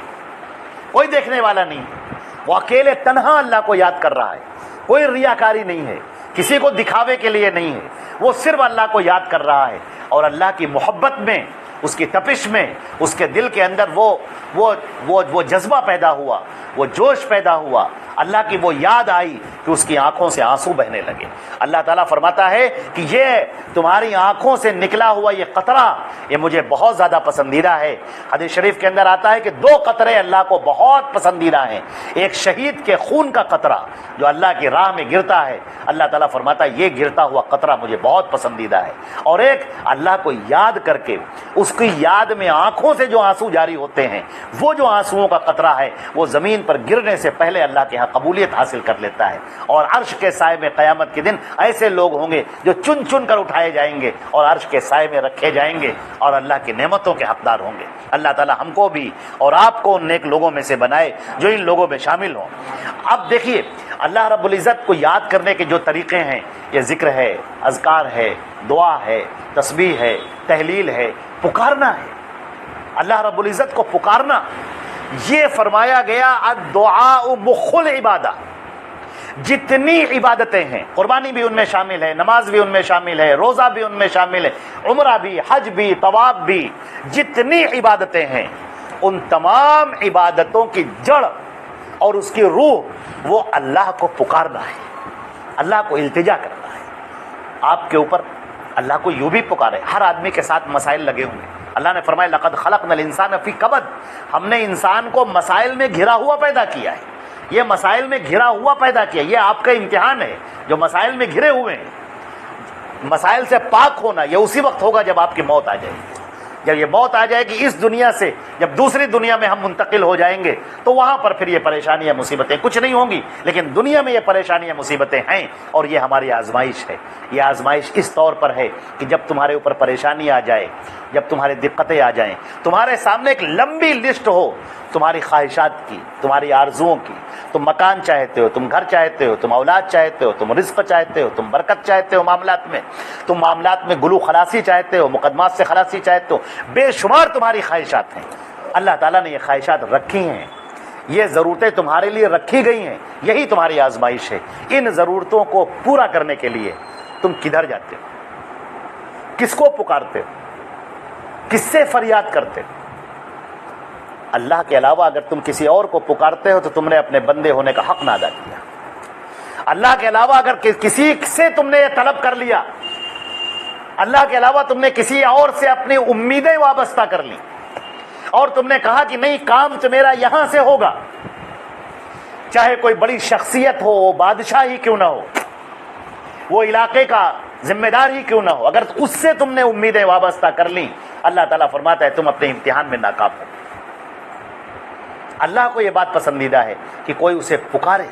کوئی دیکھنے والا نہیں، وہ اکیلے تنہا اللہ کو یاد کر رہا ہے، کوئی ریاکاری نہیں ہے، کسی کو دکھاوے کے لیے نہیں ہے، وہ صرف اللہ کو یاد کر رہا ہے، اور اللہ کی محبت میں، اس کی تپش میں، اس کے دل کے اندر وہ جذبہ پیدا ہوا، وہ جوش پیدا ہوا، اللہ کی وہ یاد آئی کہ اس کی آنکھوں سے آنسو بہنے لگے۔ اللہ تعالیٰ فرماتا ہے کہ یہ تمہاری آنکھوں سے نکلا ہوا یہ قطرہ یہ مجھے بہت زیادہ پسندیدہ ہے۔ حدیث شریف کے اندر آتا ہے کہ دو قطرے اللہ کو بہت پسندیدہ ہیں، ایک شہید کے خون کا قطرہ جو اللہ کی راہ میں گرتا ہے، اللہ تعالیٰ فرماتا ہے یہ گرتا ہوا قطرہ مجھے بہت پسندیدہ ہے، اور ایک اللہ کو یاد کر کے اس کی یاد میں آنکھوں سے جو آنسو جاری ہوتے ہیں، وہ جو آنسوؤں کا قطرہ ہے وہ زمین پر گرنے سے پہلے اللہ کے ہاں قبولیت حاصل کر لیتا ہے، اور عرش کے سائے میں قیامت کے دن ایسے لوگ ہوں گے جو چن چن کر اٹھائے جائیں گے اور عرش کے سائے میں رکھے جائیں گے اور اللہ کی نعمتوں کے حقدار ہوں گے۔ اللہ تعالی ہم کو بھی اور آپ کو ان نیک لوگوں میں سے بنائے جو ان لوگوں میں شامل ہوں۔ اب دیکھیے اللہ رب العزت کو یاد کرنے کے جو طریقے ہیں، یہ ذکر ہے، اذکار ہے، دعا ہے، تسبیح ہے، تحلیل ہے، پکارنا ہے، اللہ رب العزت کو پکارنا۔ یہ فرمایا گیا الدعاء مخ العبادہ، جتنی عبادتیں ہیں، قربانی بھی ان میں شامل ہے، نماز بھی ان میں شامل ہے، روزہ بھی ان میں شامل ہے، عمرہ بھی، حج بھی، طواف بھی، جتنی عبادتیں ہیں ان تمام عبادتوں کی جڑ اور اس کی روح وہ اللہ کو پکارنا ہے، اللہ کو التجا کرنا ہے۔ آپ کے اوپر اللہ کو یوں بھی پکارے، ہر آدمی کے ساتھ مسائل لگے ہوئے ہیں۔ اللہ نے فرمایا لقد خلقنا الانسان فی کبد، ہم نے انسان کو مسائل میں گھرا ہوا پیدا کیا ہے، یہ مسائل میں گھرا ہوا پیدا کیا، یہ آپ کا امتحان ہے جو مسائل میں گھرے ہوئے ہیں۔ مسائل سے پاک ہونا یہ اسی وقت ہوگا جب آپ کی موت آ جائے گی، جب یہ موت آ جائے گی اس دنیا سے، جب دوسری دنیا میں ہم منتقل ہو جائیں گے تو وہاں پر پھر یہ پریشانیاں مصیبتیں کچھ نہیں ہوں گی، لیکن دنیا میں یہ پریشانیاں مصیبتیں ہیں، اور یہ ہماری آزمائش ہے۔ یہ آزمائش اس طور پر ہے کہ جب تمہارے اوپر پریشانی آ جائے، جب تمہاری دقتیں آ جائیں، تمہارے سامنے ایک لمبی لسٹ ہو تمہاری خواہشات کی، تمہاری آرزوؤں کی، تم مکان چاہتے ہو، تم گھر چاہتے ہو، تم اولاد چاہتے ہو، تم رزق چاہتے ہو، تم برکت چاہتے ہو معاملات میں، تم معاملات میں گلو خلاصی چاہتے ہو، مقدمات سے خلاصی چاہتے ہو، بے شمار تمہاری خواہشات ہیں۔ اللہ تعالیٰ نے یہ خواہشات رکھی ہیں، یہ ضرورتیں تمہارے لیے رکھی گئی ہیں، یہی تمہاری آزمائش ہے۔ ان ضرورتوں کو پورا کرنے کے لیے تم کدھر جاتے ہو؟ کس کو پکارتے ہو؟ کس سے فریاد کرتے ہو؟ اللہ کے علاوہ اگر تم کسی اور کو پکارتے ہو تو تم نے اپنے بندے ہونے کا حق نہ ادا کیا۔ اللہ کے علاوہ اگر کسی سے تم نے یہ طلب کر لیا، اللہ کے علاوہ تم نے کسی اور سے اپنی امیدیں وابستہ کر لی، اور تم نے کہا کہ نہیں کام تو میرا یہاں سے ہوگا، چاہے کوئی بڑی شخصیت ہو، بادشاہ ہی کیوں نہ ہو، وہ علاقے کا ذمہ دار ہی کیوں نہ ہو، اگر اس سے تم نے امیدیں وابستہ کر لی، اللہ تعالیٰ فرماتا ہے تم اپنے امتحان میں ناکام ہو۔ اللہ کو یہ بات پسندیدہ ہے کہ کوئی اسے پکارے۔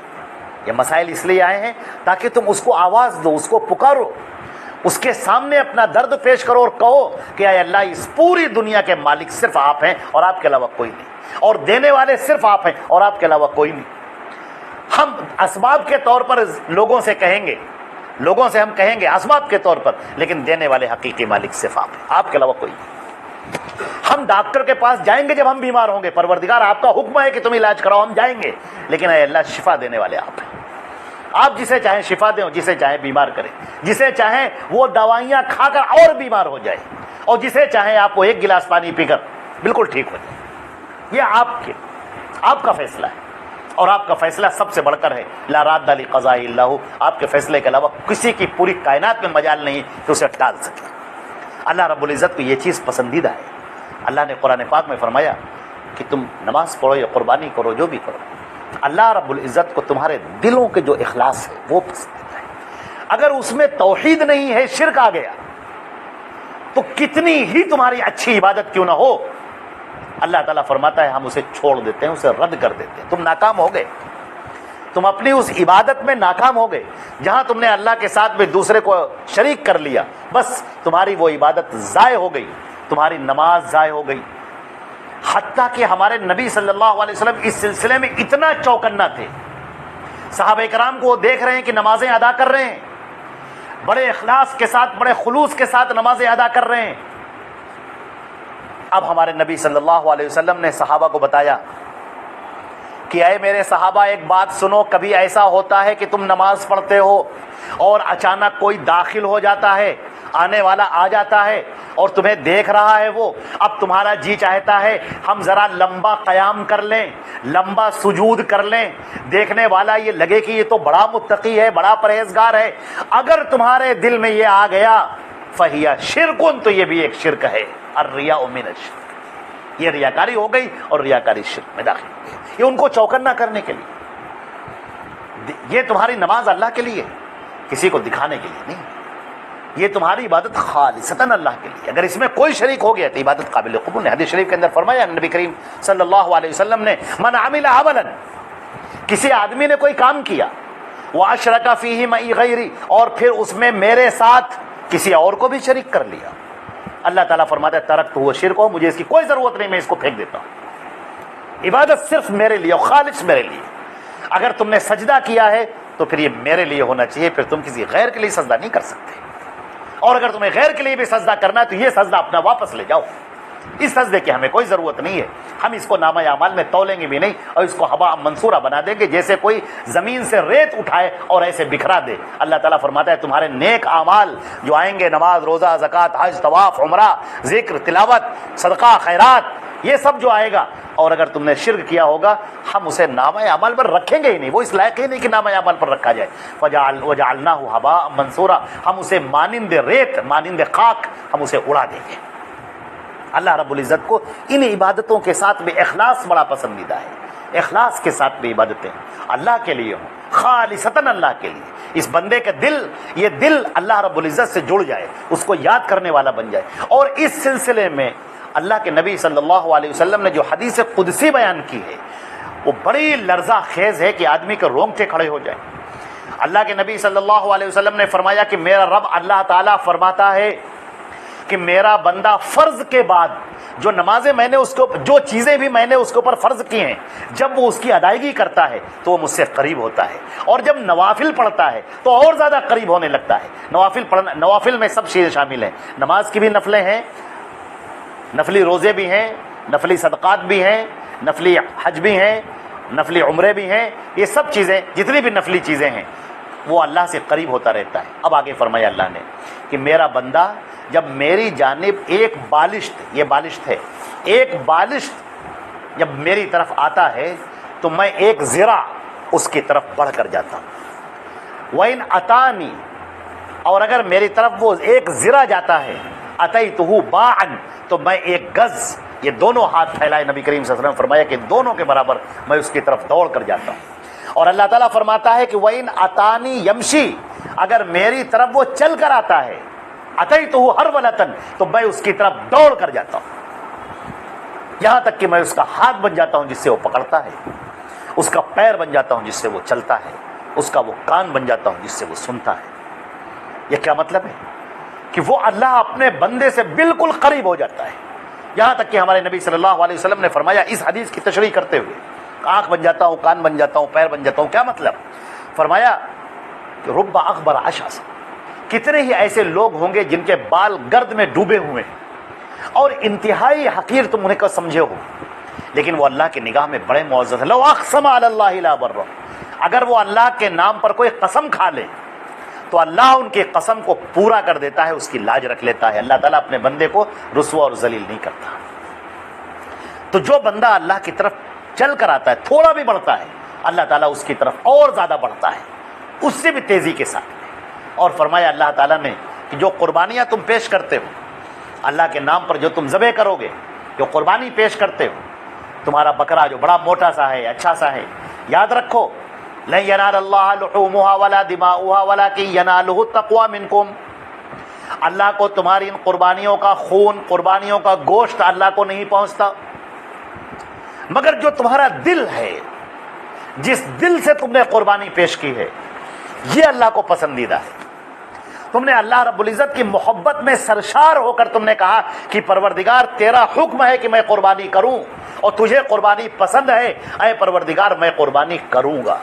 یہ مسائل اس لیے آئے ہیں تاکہ تم اس کو آواز دو، اس کو پکارو، اس کے سامنے اپنا درد پیش کرو اور کہو کہ اے اللہ اس پوری دنیا کے مالک صرف آپ ہیں اور آپ کے علاوہ کوئی نہیں، اور دینے والے صرف آپ ہیں اور آپ کے علاوہ کوئی نہیں۔ ہم اسباب کے طور پر لوگوں سے کہیں گے، لوگوں سے ہم کہیں گے اسباب کے طور پر، لیکن دینے والے حقیقی مالک صرف آپ ہیں، آپ کے علاوہ کوئی نہیں۔ ہم ڈاکٹر کے پاس جائیں گے جب ہم بیمار ہوں گے، پروردگار آپ کا حکم ہے کہ تم علاج کراؤ، ہم جائیں گے، لیکن اے اللہ شفا دینے والے آپ ہیں، آپ جسے چاہیں شفا دیں، جسے چاہیں بیمار کریں، جسے چاہیں وہ دوائیاں کھا کر اور بیمار ہو جائے، اور جسے چاہیں آپ کو ایک گلاس پانی پی کر بالکل ٹھیک ہو جائے۔ یہ آپ کا فیصلہ ہے، اور آپ کا فیصلہ سب سے بڑھ کر ہے، لا راد لقضاء اللہ، آپ کے فیصلے کے علاوہ کسی کی پوری کائنات میں مجال نہیں کہ اسے ٹال سکے۔ اللہ رب العزت کو یہ چیز پسندیدہ ہے۔ اللہ نے قرآن پاک میں فرمایا کہ تم نماز پڑھو یا قربانی کرو، جو بھی کرو، اللہ رب العزت کو تمہارے دلوں کے جو اخلاص ہے وہ پسند ہے۔ اگر اس میں توحید نہیں ہے، شرک آ گیا، تو کتنی ہی تمہاری اچھی عبادت کیوں نہ ہو، اللہ تعالیٰ فرماتا ہے ہم اسے چھوڑ دیتے ہیں، اسے رد کر دیتے ہیں۔ تم ناکام ہو گئے، تم اپنی اس عبادت میں ناکام ہو گئے جہاں تم نے اللہ کے ساتھ بھی دوسرے کو شریک کر لیا، بس تمہاری وہ عبادت ضائع ہو گئی، تمہاری نماز ضائع ہو گئی۔ حتیٰ کہ ہمارے نبی صلی اللہ علیہ وسلم اس سلسلے میں اتنا چوکنا تھے، صحابہ کرام کو وہ دیکھ رہے ہیں کہ نمازیں ادا کر رہے ہیں، بڑے اخلاص کے ساتھ، بڑے خلوص کے ساتھ نمازیں ادا کر رہے ہیں۔ اب ہمارے نبی صلی اللہ علیہ وسلم نے صحابہ کو بتایا کہ اے میرے صحابہ ایک بات سنو، کبھی ایسا ہوتا ہے کہ تم نماز پڑھتے ہو اور اچانک کوئی داخل ہو جاتا ہے، آنے والا آ جاتا ہے اور تمہیں دیکھ رہا ہے وہ، اب تمہارا جی چاہتا ہے ہم ذرا لمبا قیام کر لیں، لمبا سجود کر لیں، دیکھنے والا یہ لگے کہ یہ تو بڑا متقی ہے، بڑا پرہیزگار ہے۔ اگر تمہارے دل میں یہ آ گیا فہیا شرکن، تو یہ بھی ایک شرک ہے، الریاء من الشرک، یہ ریاکاری ہو گئی اور ریاکاری شرک میں داخل ہو گئی۔ یہ ان کو چوکنا کرنے کے لیے، یہ تمہاری نماز اللہ کے لیے، کسی کو دکھانے کے لیے نہیں، یہ تمہاری عبادت خالصتاً اللہ کے لیے، اگر اس میں کوئی شریک ہو گیا تو عبادت قابل قبول نہیں۔ حدیث شریف کے اندر فرمایا نبی کریم صلی اللہ علیہ وسلم نے، من عمل عملا، کسی آدمی نے کوئی کام کیا، واشرک فیہ معی غیری، اور پھر اس میں میرے ساتھ کسی اور کو بھی شریک کر لیا، اللہ تعالیٰ فرماتا ہے ترکتہ وشرکہ، مجھے اس کی کوئی ضرورت نہیں، میں اس کو پھینک دیتا ہوں، عبادت صرف میرے لیے، خالص میرے لیے۔ اگر تم نے سجدہ کیا ہے تو پھر یہ میرے لیے ہونا چاہیے، پھر تم کسی غیر کے لیے سجدہ نہیں کر سکتے، اور اگر تمہیں غیر کے لیے بھی سجدہ کرنا ہے تو یہ سجدہ اپنا واپس لے جاؤ، اس سجدے کی ہمیں کوئی ضرورت نہیں ہے، ہم اس کو نامہ اعمال میں تولیں گے بھی نہیں اور اس کو ہوا منصورہ بنا دیں گے، جیسے کوئی زمین سے ریت اٹھائے اور ایسے بکھرا دے۔ اللہ تعالیٰ فرماتا ہے تمہارے نیک اعمال جو آئیں گے، نماز، روزہ، زکوٰۃ، حج، طواف، عمرہ، ذکر، تلاوت، صدقہ، خیرات، یہ سب جو آئے گا، اور اگر تم نے شرک کیا ہوگا ہم اسے نامہ اعمال پر رکھیں گے ہی نہیں، وہ اس لائق ہی نہیں کہ نامہ اعمال پر رکھا جائے۔ وجعلناہ ہباء منصورا، ہم اسے مانند ریت، مانند خاک ہم اسے اڑا دیں گے۔ اللہ رب العزت کو ان عبادتوں کے ساتھ بھی اخلاص بڑا پسندیدہ ہے، اخلاص کے ساتھ بھی عبادتیں اللہ کے لیے ہوں، خالصتاً اللہ کے لیے، اس بندے کا دل، یہ دل اللہ رب العزت سے جڑ جائے، اس کو یاد کرنے والا بن جائے۔ اور اس سلسلے میں اللہ کے نبی صلی اللہ علیہ وسلم نے جو حدیث قدسی بیان کی ہے وہ بڑی لرزہ خیز ہے کہ آدمی کے رونگٹے کھڑے ہو جائیں۔ اللہ کے نبی صلی اللہ علیہ وسلم نے فرمایا کہ میرا رب اللہ تعالیٰ فرماتا ہے کہ میرا بندہ فرض کے بعد جو نمازیں میں نے اس کو، جو چیزیں بھی میں نے اس کے اوپر فرض کی ہیں، جب وہ اس کی ادائیگی کرتا ہے تو وہ مجھ سے قریب ہوتا ہے، اور جب نوافل پڑھتا ہے تو اور زیادہ قریب ہونے لگتا ہے۔ نوافل پڑھنا، نوافل میں سب چیزیں شامل ہیں، نماز کی بھی نفلیں ہیں، نفلی روزے بھی ہیں، نفلی صدقات بھی ہیں، نفلی حج بھی ہیں، نفلی عمرے بھی ہیں، یہ سب چیزیں، جتنی بھی نفلی چیزیں ہیں وہ اللہ سے قریب ہوتا رہتا ہے۔ اب آگے فرمایا اللہ نے کہ میرا بندہ جب میری جانب ایک بالشت، یہ بالشت ہے، ایک بالشت جب میری طرف آتا ہے تو میں ایک ذرا اس کی طرف بڑھ کر جاتا ہوں۔ وَإِنْ أَتَانِي، اور اگر میری طرف وہ ایک ذرا جاتا ہے، أَتَيْتُهُ بَاعًا، تو میں ایک گز، یہ دونوں ہاتھ پھیلائے، نبی کریم صلی اللہ علیہ وسلم فرمایا کہ دونوں کے برابر میں اس کی طرف دوڑ کر جاتا ہوں۔ اور اللہ تعالیٰ فرماتا ہے کہ وَإِنْ أَتَانِي يَمْشِي، اگر میری طرف وہ چل کر آتا ہے، أَتَيْتُهُ هَرْوَلَةً، تو میں اس کی طرف دوڑ کر جاتا ہوں، یہاں تک کہ میں اس کا ہاتھ بن جاتا ہوں جس سے وہ پکڑتا ہے، اس کا پیر بن جاتا ہوں جس سے وہ چلتا ہے، اس کا وہ کان بن جاتا ہوں جس سے وہ سنتا ہے۔ یہ کیا مطلب ہے؟ کہ وہ اللہ اپنے بندے سے بالکل قریب ہو جاتا ہے، یہاں تک کہ ہمارے نبی صلی اللہ علیہ وسلم نے فرمایا اس حدیث کی تشریح کرتے ہوئے، آنکھ بن جاتا ہوں، کان بن جاتا ہوں، پیر بن جاتا ہوں، کیا مطلب؟ فرمایا کہ رب اخبر عشاس، کتنے ہی ایسے لوگ ہوں گے جن کے بال گرد میں ڈوبے ہوئے ہیں اور انتہائی حقیر تم انہیں کو سمجھے ہو، لیکن وہ اللہ کی نگاہ میں بڑے معزز ہیں۔ لو اقسم علی اللہ لا بر، اگر وہ اللہ کے نام پر کوئی قسم کھا لے تو اللہ ان کی قسم کو پورا کر دیتا ہے، اس کی لاج رکھ لیتا ہے۔ اللہ تعالیٰ اپنے بندے کو رسوا اور ذلیل نہیں کرتا۔ تو جو بندہ اللہ کی طرف چل کر آتا ہے، تھوڑا بھی بڑھتا ہے، اللہ تعالیٰ اس کی طرف اور زیادہ بڑھتا ہے، اس سے بھی تیزی کے ساتھ۔ اور فرمایا اللہ تعالیٰ نے کہ جو قربانیاں تم پیش کرتے ہو اللہ کے نام پر، جو تم ذبح کرو گے، جو قربانی پیش کرتے ہو، تمہارا بکرا جو بڑا موٹا سا ہے، اچھا سا ہے، یاد رکھو لن ینال اللہ لحومها ولا دماؤها ولکن ینالہ التقوی منکم، اللہ کو تمہاری ان قربانیوں کا خون، قربانیوں کا گوشت اللہ کو نہیں پہنچتا، مگر جو تمہارا دل ہے، جس دل سے تم نے قربانی پیش کی ہے، یہ اللہ کو پسندیدہ ہے۔ تم نے اللہ رب العزت کی محبت میں سرشار ہو کر تم نے کہا کہ پروردگار تیرا حکم ہے کہ میں قربانی کروں اور تجھے قربانی پسند ہے، اے پروردگار میں قربانی کروں گا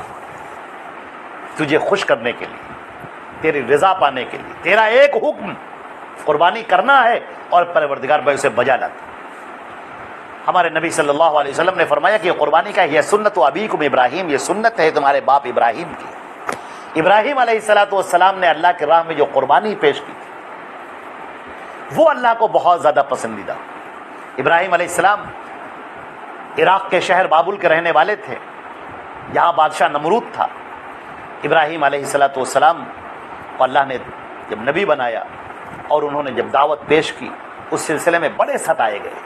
تجھے خوش کرنے کے لیے، تیری رضا پانے کے لیے، تیرا ایک حکم قربانی کرنا ہے اور پروردگار بھائی اسے بجا لاتا۔ ہمارے نبی صلی اللہ علیہ وسلم نے فرمایا کہ یہ قربانی کا یہ سنت و ابیکم ابراہیم، یہ سنت ہے تمہارے باپ ابراہیم کی۔ ابراہیم علیہ السلام نے اللہ کی راہ میں جو قربانی پیش کی وہ اللہ کو بہت زیادہ پسندیدہ۔ ابراہیم علیہ السلام عراق کے شہر بابل کے رہنے والے تھے، یہاں بادشاہ نمرود تھا۔ ابراہیم علیہ السلام کو اللہ نے جب نبی بنایا اور انہوں نے جب دعوت پیش کی، اس سلسلے میں بڑے ستائے گئے،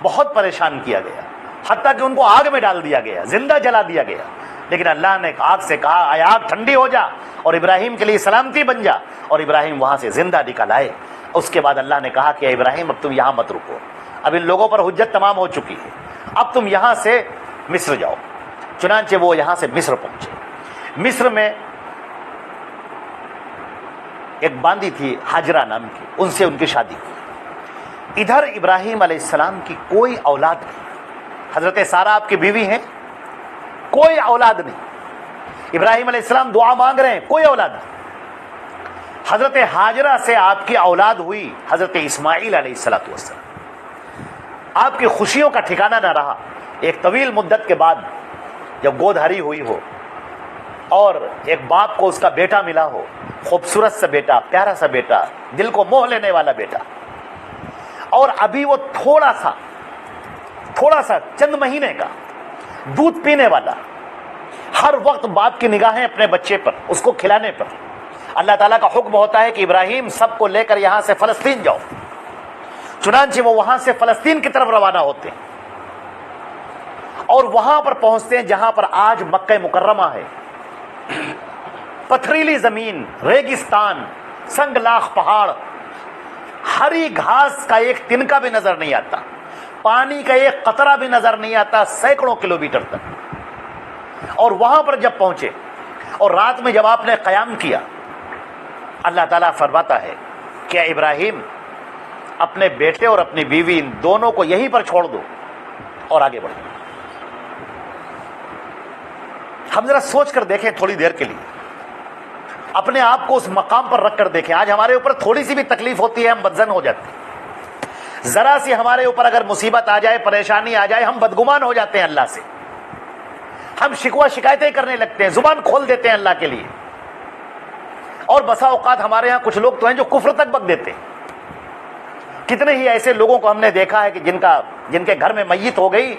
بہت پریشان کیا گیا، حتیٰ کہ ان کو آگ میں ڈال دیا گیا، زندہ جلا دیا گیا۔ لیکن اللہ نے آگ سے کہا اے آگ ٹھنڈی ہو جا اور ابراہیم کے لیے سلامتی بن جا، اور ابراہیم وہاں سے زندہ نکل آئے۔ اس کے بعد اللہ نے کہا کہ اے ابراہیم اب تم یہاں مت رکو، اب ان لوگوں پر حجت تمام ہو چکی ہے، اب تم یہاں سے مصر جاؤ۔ چنانچہ وہ یہاں سے مصر پہنچے۔ مصر میں ایک باندی تھی ہاجرہ نام کی، ان سے ان کی شادی ہوئی۔ ادھر ابراہیم علیہ السلام کی کوئی اولاد نہیں، حضرت سارہ آپ کی بیوی ہیں، کوئی اولاد نہیں۔ ابراہیم علیہ السلام دعا مانگ رہے ہیں، کوئی اولاد نہیں۔ حضرت ہاجرہ سے آپ کی اولاد ہوئی حضرت اسماعیل علیہ السلام۔ آپ کی خوشیوں کا ٹھکانہ نہ رہا۔ ایک طویل مدت کے بعد جب گود ہری ہوئی ہو اور ایک باپ کو اس کا بیٹا ملا ہو، خوبصورت سا بیٹا، پیارا سا بیٹا، دل کو موہ لینے والا بیٹا، اور ابھی وہ تھوڑا سا چند مہینے کا، دودھ پینے والا، ہر وقت باپ کی نگاہیں اپنے بچے پر، اس کو کھلانے پر۔ اللہ تعالیٰ کا حکم ہوتا ہے کہ ابراہیم سب کو لے کر یہاں سے فلسطین جاؤ۔ چنانچہ وہ وہاں سے فلسطین کی طرف روانہ ہوتے ہیں اور وہاں پر پہنچتے ہیں جہاں پر آج مکہ مکرمہ ہے۔ پتھریلی زمین، ریگستان، سنگ لاخ پہاڑ، ہری گھاس کا ایک تنکا بھی نظر نہیں آتا، پانی کا ایک قطرہ بھی نظر نہیں آتا سینکڑوں کلومیٹر تک۔ اور وہاں پر جب پہنچے اور رات میں جب آپ نے قیام کیا، اللہ تعالیٰ فرماتا ہے کہ ابراہیم اپنے بیٹے اور اپنی بیوی ان دونوں کو یہیں پر چھوڑ دو اور آگے بڑھو۔ ہم ذرا سوچ کر دیکھیں تھوڑی دیر کے لیے، اپنے آپ کو اس مقام پر رکھ کر دیکھیں۔ آج ہمارے اوپر تھوڑی سی بھی تکلیف ہوتی ہے ہم بدظن ہو جاتے ہیں، ذرا سی ہمارے اوپر اگر مصیبت آ جائے، پریشانی آ جائے، ہم بدگمان ہو جاتے ہیں اللہ سے، ہم شکوہ شکایتیں کرنے لگتے ہیں، زبان کھول دیتے ہیں اللہ کے لیے۔ اور بسا اوقات ہمارے ہاں کچھ لوگ تو ہیں جو کفر تک بک دیتے ہیں۔ کتنے ہی ایسے لوگوں کو ہم نے دیکھا ہے کہ جن کے گھر میں میت ہو گئی،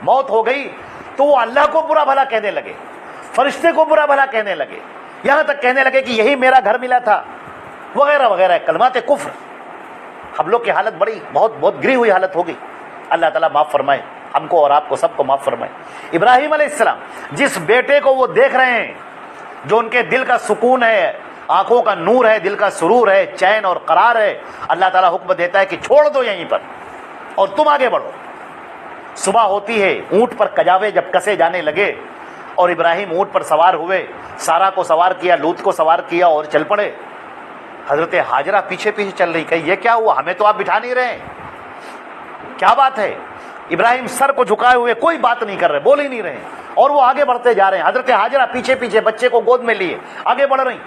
موت ہو گئی، تو وہ اللہ کو برا بھلا کہنے لگے، فرشتے کو برا بھلا کہنے لگے، یہاں تک کہنے لگے کہ یہی میرا گھر ملا تھا، وغیرہ وغیرہ کلمات کفر۔ ہم لوگ کی حالت بہت گری ہوئی حالت ہوگی۔ اللہ تعالیٰ معاف فرمائے ہم کو اور آپ کو، سب کو معاف فرمائے۔ ابراہیم علیہ السلام جس بیٹے کو وہ دیکھ رہے ہیں، جو ان کے دل کا سکون ہے، آنکھوں کا نور ہے، دل کا سرور ہے، چین اور قرار ہے، اللہ تعالیٰ حکم دیتا ہے کہ چھوڑ دو یہیں پر اور تم آگے بڑھو۔ صبح ہوتی ہے، اونٹ پر کجاوے جب کسے جانے لگے اور ابراہیم اونٹ پر سوار ہوئے، سارا کو سوار کیا، لوط کو سوار کیا اور چل پڑے۔ حضرت ہاجرہ پیچھے پیچھے چل رہی، کہ یہ کیا ہوا، ہمیں تو آپ بٹھا نہیں رہے، کیا بات ہے؟ ابراہیم سر کو جھکائے ہوئے کوئی بات نہیں کر رہے، بول ہی نہیں رہے، اور وہ آگے بڑھتے جا رہے ہیں۔ حضرت ہاجرہ پیچھے پیچھے بچے کو گود میں لیے آگے بڑھ رہی۔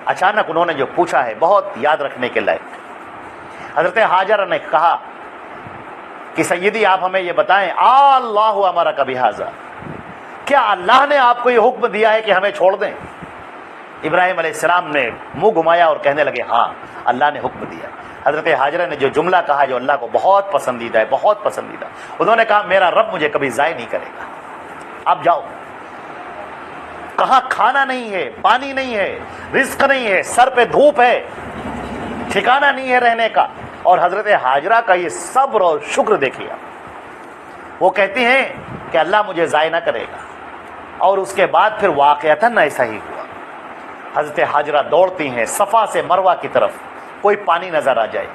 اچانک انہوں نے جو پوچھا ہے بہت یاد رکھنے کے لائق۔ حضرت ہاجرہ نے کہا کہ سیدی آپ ہمیں یہ بتائیں، اللہ امرک بہذا، کیا اللہ نے آپ کو یہ حکم دیا ہے کہ ہمیں چھوڑ دیں؟ ابراہیم علیہ السلام نے منہ گھمایا اور کہنے لگے ہاں اللہ نے حکم دیا۔ حضرت ہاجرہ نے جو جملہ کہا جو اللہ کو بہت پسندیدہ ہے، بہت پسندیدہ، انہوں نے کہا میرا رب مجھے کبھی ضائع نہیں کرے گا، آپ جاؤ۔ کہاں کھانا نہیں ہے، پانی نہیں ہے، رزق نہیں ہے، سر پہ دھوپ ہے، ٹھکانہ نہیں ہے رہنے کا، اور حضرت ہاجرہ کا یہ صبر اور شکر دیکھیے۔ وہ کہتی ہیں کہ اللہ مجھے ضائع نہ کرے گا، اور اس کے بعد پھر واقعتاً ایسا ہی ہوا۔ حضرت ہاجرہ دوڑتی ہیں صفا سے مروہ کی طرف، کوئی پانی نظر آ جائے،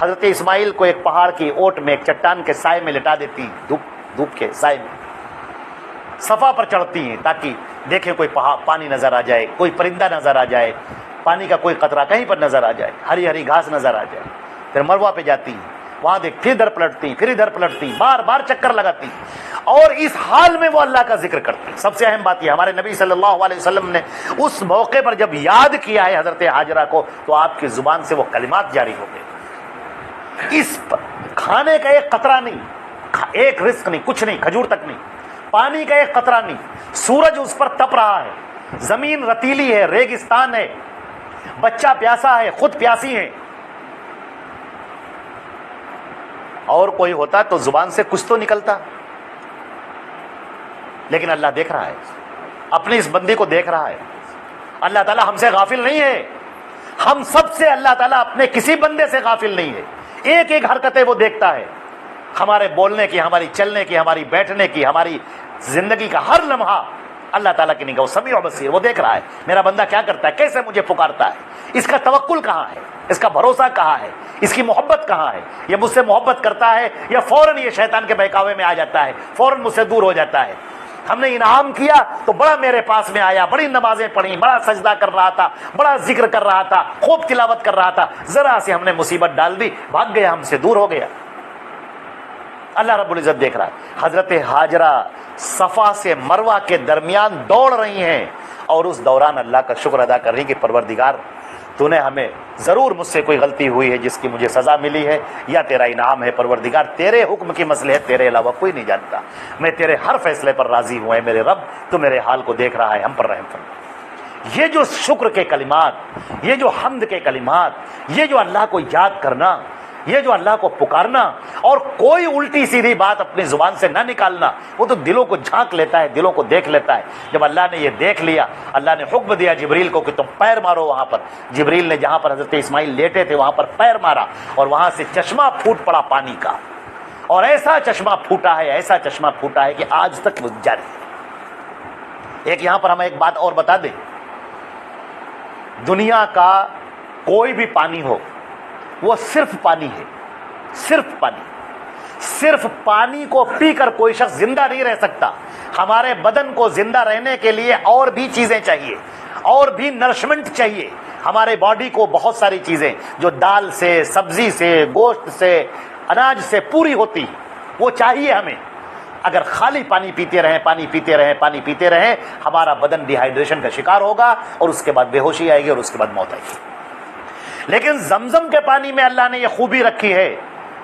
حضرت اسماعیل کو ایک پہاڑ کی اوٹ میں، ایک چٹان کے سائے میں لٹا دیتی، دھوپ کے سائے میں صفا پر چڑھتی ہیں تاکہ دیکھیں کوئی پانی نظر آ جائے، کوئی پرندہ نظر آ جائے، پانی کا کوئی قطرہ کہیں پر نظر آ جائے، ہری ہری گھاس نظر آ جائے۔ پھر مروہ پہ جاتی ہیں، وہاں دیکھ، پھر ادھر پلٹتی، پھر ادھر پلٹتی، بار بار چکر لگاتی، اور اس حال میں وہ اللہ کا ذکر کرتے ہیں۔ سب سے اہم بات یہ، ہمارے نبی صلی اللہ علیہ وسلم نے اس موقع پر جب یاد کیا ہے حضرت ہاجرہ کو، تو آپ کی زبان سے وہ کلمات جاری ہو گئے۔ اس کھانے کا ایک قطرہ نہیں، ایک رزق نہیں، کچھ نہیں، کھجور تک نہیں، پانی کا ایک قطرہ نہیں، سورج اس پر تپ رہا ہے، زمین رتیلی ہے، ریگستان ہے، بچہ پیاسا ہے، خود پیاسی ہے، اور کوئی ہوتا تو زبان سے کچھ تو نکلتا، لیکن اللہ دیکھ رہا ہے، اپنی اس بندی کو دیکھ رہا ہے۔ اللہ تعالیٰ ہم سے غافل نہیں ہے، ہم سب سے اللہ تعالیٰ اپنے کسی بندے سے غافل نہیں ہے، ایک ایک حرکتیں وہ دیکھتا ہے، ہمارے بولنے کی، ہماری چلنے کی، ہماری بیٹھنے کی، ہماری زندگی کا ہر لمحہ اللہ تعالیٰ کی نگاہ سمیع و بصیر، وہ دیکھ رہا ہے میرا بندہ کیا کرتا ہے، کیسے مجھے پکارتا ہے، اس کا توکل کہاں ہے، اس کا بھروسہ کہاں ہے، اس کی محبت کہاں ہے، یہ مجھ سے محبت کرتا ہے یا فوراً یہ شیطان کے بہکاوے میں آ جاتا ہے، فوراً مجھ سے دور ہو جاتا ہے۔ ہم نے انعام کیا تو بڑا میرے پاس میں آیا، بڑی نمازیں پڑھی، بڑا سجدہ کر رہا تھا، بڑا ذکر کر رہا تھا، خوب تلاوت کر رہا تھا، ذرا سے ہم نے مصیبت ڈال دی، بھاگ گیا، ہم سے دور ہو گیا۔ اللہ رب العزت دیکھ رہا ہے۔ حضرت ہاجرہ صفا سے مروہ کے درمیان دوڑ رہی ہیں، اور اس دوران اللہ کا شکر ادا کر رہی ہیں کہ پروردگار تو نے ہمیں، ضرور مجھ سے کوئی غلطی ہوئی ہے جس کی مجھے سزا ملی ہے، یا تیرا انعام ہے پروردگار، تیرے حکم کی مصلحت تیرے علاوہ کوئی نہیں جانتا، میں تیرے ہر فیصلے پر راضی ہوں، اے میرے رب تو میرے حال کو دیکھ رہا ہے، ہم پر رحم فرما۔ یہ جو شکر کے کلمات، یہ جو حمد کے کلمات، یہ جو اللہ کو یاد کرنا، یہ جو اللہ کو پکارنا، اور کوئی الٹی سیدھی بات اپنی زبان سے نہ نکالنا، وہ تو دلوں کو جھانک لیتا ہے، دلوں کو دیکھ لیتا ہے۔ جب اللہ نے یہ دیکھ لیا، اللہ نے حکم دیا جبریل کو کہ تم پیر مارو وہاں پر، جبریل نے جہاں پر حضرت اسماعیل لیٹے تھے وہاں پر پیر مارا، اور وہاں سے چشمہ پھوٹ پڑا پانی کا، اور ایسا چشمہ پھوٹا ہے، ایسا چشمہ پھوٹا ہے کہ آج تک وہ جاری ہے۔ ایک یہاں پر ہمیں ایک بات اور بتا دیں، دنیا کا کوئی بھی پانی ہو، وہ صرف پانی ہے، صرف پانی، صرف پانی کو پی کر کوئی شخص زندہ نہیں رہ سکتا۔ ہمارے بدن کو زندہ رہنے کے لیے اور بھی چیزیں چاہیے، اور بھی نرشمنٹ چاہیے۔ ہمارے باڈی کو بہت ساری چیزیں جو دال سے، سبزی سے، گوشت سے، اناج سے پوری ہوتی ہیں، وہ چاہیے ہمیں۔ اگر خالی پانی پیتے رہیں، پانی پیتے رہیں، پانی پیتے رہیں، ہمارا بدن ڈی ہائیڈریشن کا شکار ہوگا، اور اس کے بعد بے ہوشی آئے گی، اور اس کے بعد موت آئے گی۔ لیکن زمزم کے پانی میں اللہ نے یہ خوبی رکھی ہے،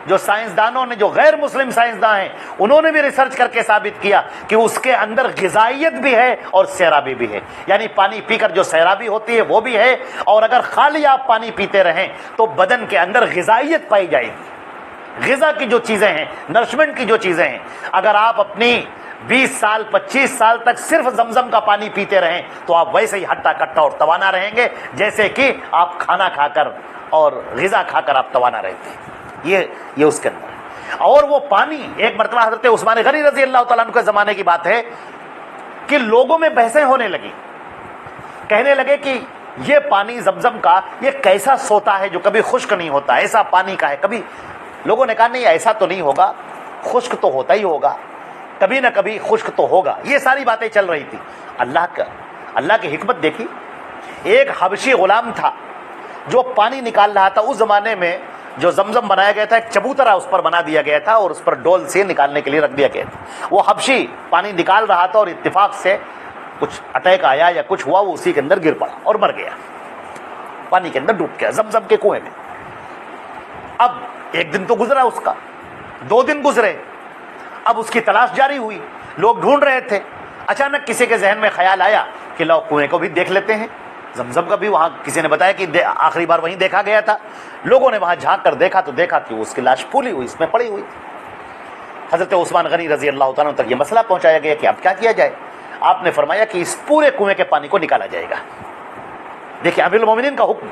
جو سائنسدانوں نے، جو غیر مسلم سائنسدان ہیں، انہوں نے بھی ریسرچ کر کے ثابت کیا کہ اس کے اندر غذائیت بھی ہے اور سیرابی بھی ہے، یعنی پانی پی کر جو سیرابی ہوتی ہے وہ بھی ہے، اور اگر خالی آپ پانی پیتے رہیں تو بدن کے اندر غذائیت پائی جائے گی۔ غذا کی جو چیزیں ہیں، نرشمنٹ کی جو چیزیں ہیں، اگر آپ اپنی 20 سال 25 سال تک صرف زمزم کا پانی پیتے رہیں تو آپ ویسے ہی ہٹا کٹا اور توانا رہیں گے، جیسے کہ آپ کھانا کھا کر اور غذا کھا کر آپ توانا رہتے ہیں۔ یہ اس کے اندر ہے۔ اور وہ پانی، ایک مرتبہ حضرت عثمان غنی رضی اللہ تعالیٰ عنہ کے زمانے کی بات ہے کہ لوگوں میں بحثیں ہونے لگی، کہنے لگے کہ یہ پانی زمزم کا یہ کیسا سوتا ہے جو کبھی خشک نہیں ہوتا، ایسا پانی کا ہے کبھی؟ لوگوں نے کہا نہیں، ایسا تو نہیں ہوگا، خشک تو ہوتا ہی ہوگا، کبھی نہ کبھی خشک تو ہوگا۔ یہ ساری باتیں چل رہی تھی۔ اللہ کی حکمت دیکھی، ایک حبشی غلام تھا جو پانی نکال رہا تھا۔ اس زمانے میں جو زمزم بنایا گیا تھا، ایک چبوترا اس پر بنا دیا گیا تھا، اور اس پر ڈول سے نکالنے کے لیے رکھ دیا گیا تھا۔ وہ حبشی پانی نکال رہا تھا، اور اتفاق سے کچھ اٹیک آیا یا کچھ ہوا، وہ اسی کے اندر گر پڑا اور مر گیا، پانی کے اندر ڈوب گیا، زمزم کے کنویں میں۔ اب ایک دن تو گزرا اس کا، 2 دن گزرے، اب اس کی تلاش جاری ہوئی، لوگ ڈھونڈ رہے تھے۔ اچانک کسی کے ذہن میں خیال آیا کہ لو کنویں کو بھی دیکھ لیتے ہیں، زمزم کا بھی، وہاں کسی نے بتایا کہ آخری بار وہیں دیکھا گیا تھا۔ لوگوں نے وہاں جھانک کر دیکھا تو دیکھا کہ اس کی لاش پھولی ہوئی اس میں پڑی ہوئی تھی۔ حضرت عثمان غنی رضی اللہ تعالیٰ عنہ تک یہ مسئلہ پہنچایا گیا کہ اب کیا کیا جائے۔ آپ نے فرمایا کہ اس پورے کنویں کے پانی کو نکالا جائے گا۔ دیکھیں امیر المومنین کا حکم۔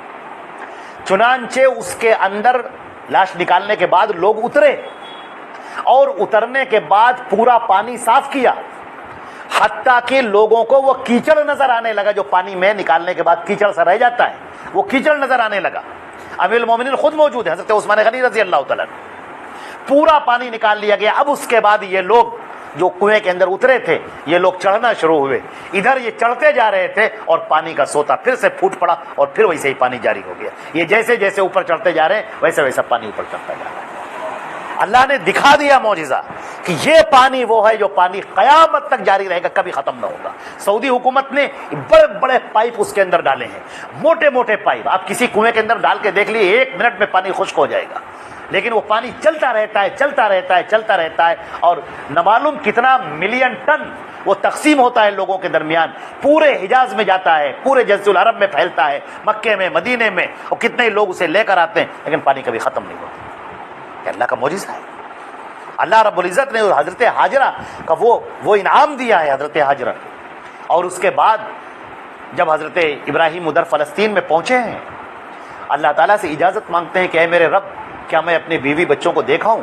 چنانچہ اس کے اندر لاش نکالنے کے بعد لوگ اترے، اور اترنے کے بعد پورا پانی صاف کیا، حتیٰ کہ لوگوں کو وہ کیچڑ نظر آنے لگا، جو پانی میں نکالنے کے بعد کیچڑ سا رہ جاتا ہے، وہ کیچڑ نظر آنے لگا۔ امیر المومنین خود موجود ہے، حضرت عثمان غنی رضی اللہ تعالیٰ عنہ۔ پورا پانی نکال لیا گیا۔ اب اس کے بعد یہ لوگ جو کنویں کے اندر اترے تھے، یہ لوگ چڑھنا شروع ہوئے، ادھر یہ چڑھتے جا رہے تھے، اور پانی کا سوتا پھر سے پھوٹ پڑا، اور پھر ویسے ہی پانی جاری ہو گیا۔ یہ جیسے جیسے اوپر چڑھتے جا رہے ہیں، ویسے ویسا پانی اوپر چڑھتا جا رہا ہے۔ اللہ نے دکھا دیا معجزہ کہ یہ پانی وہ ہے جو پانی قیامت تک جاری رہے گا، کبھی ختم نہ ہوگا۔ سعودی حکومت نے بڑے بڑے پائپ اس کے اندر ڈالے ہیں، موٹے موٹے پائپ، آپ کسی کنویں کے اندر ڈال کے دیکھ لیے 1 منٹ میں پانی خشک ہو جائے گا، لیکن وہ پانی چلتا رہتا ہے، چلتا رہتا ہے، چلتا رہتا ہے، اور نہ معلوم کتنا ملین ٹن وہ تقسیم ہوتا ہے لوگوں کے درمیان، پورے حجاز میں جاتا ہے، پورے جزیرۃ العرب میں پھیلتا ہے، مکے میں، مدینے میں، اور کتنے لوگ اسے لے کر آتے ہیں، لیکن پانی کبھی ختم نہیں ہوتا۔ کہ اللہ کا معجزہ ہے۔ اللہ رب العزت نے حضرت ہاجرہ کا وہ انعام دیا ہے، حضرت ہاجرہ، اور اس کے بعد جب حضرت ابراہیم ادھر فلسطین میں پہنچے ہیں، اللہ تعالیٰ سے اجازت مانگتے ہیں کہ اے میرے رب، کیا میں اپنے بیوی بچوں کو دیکھاؤں؟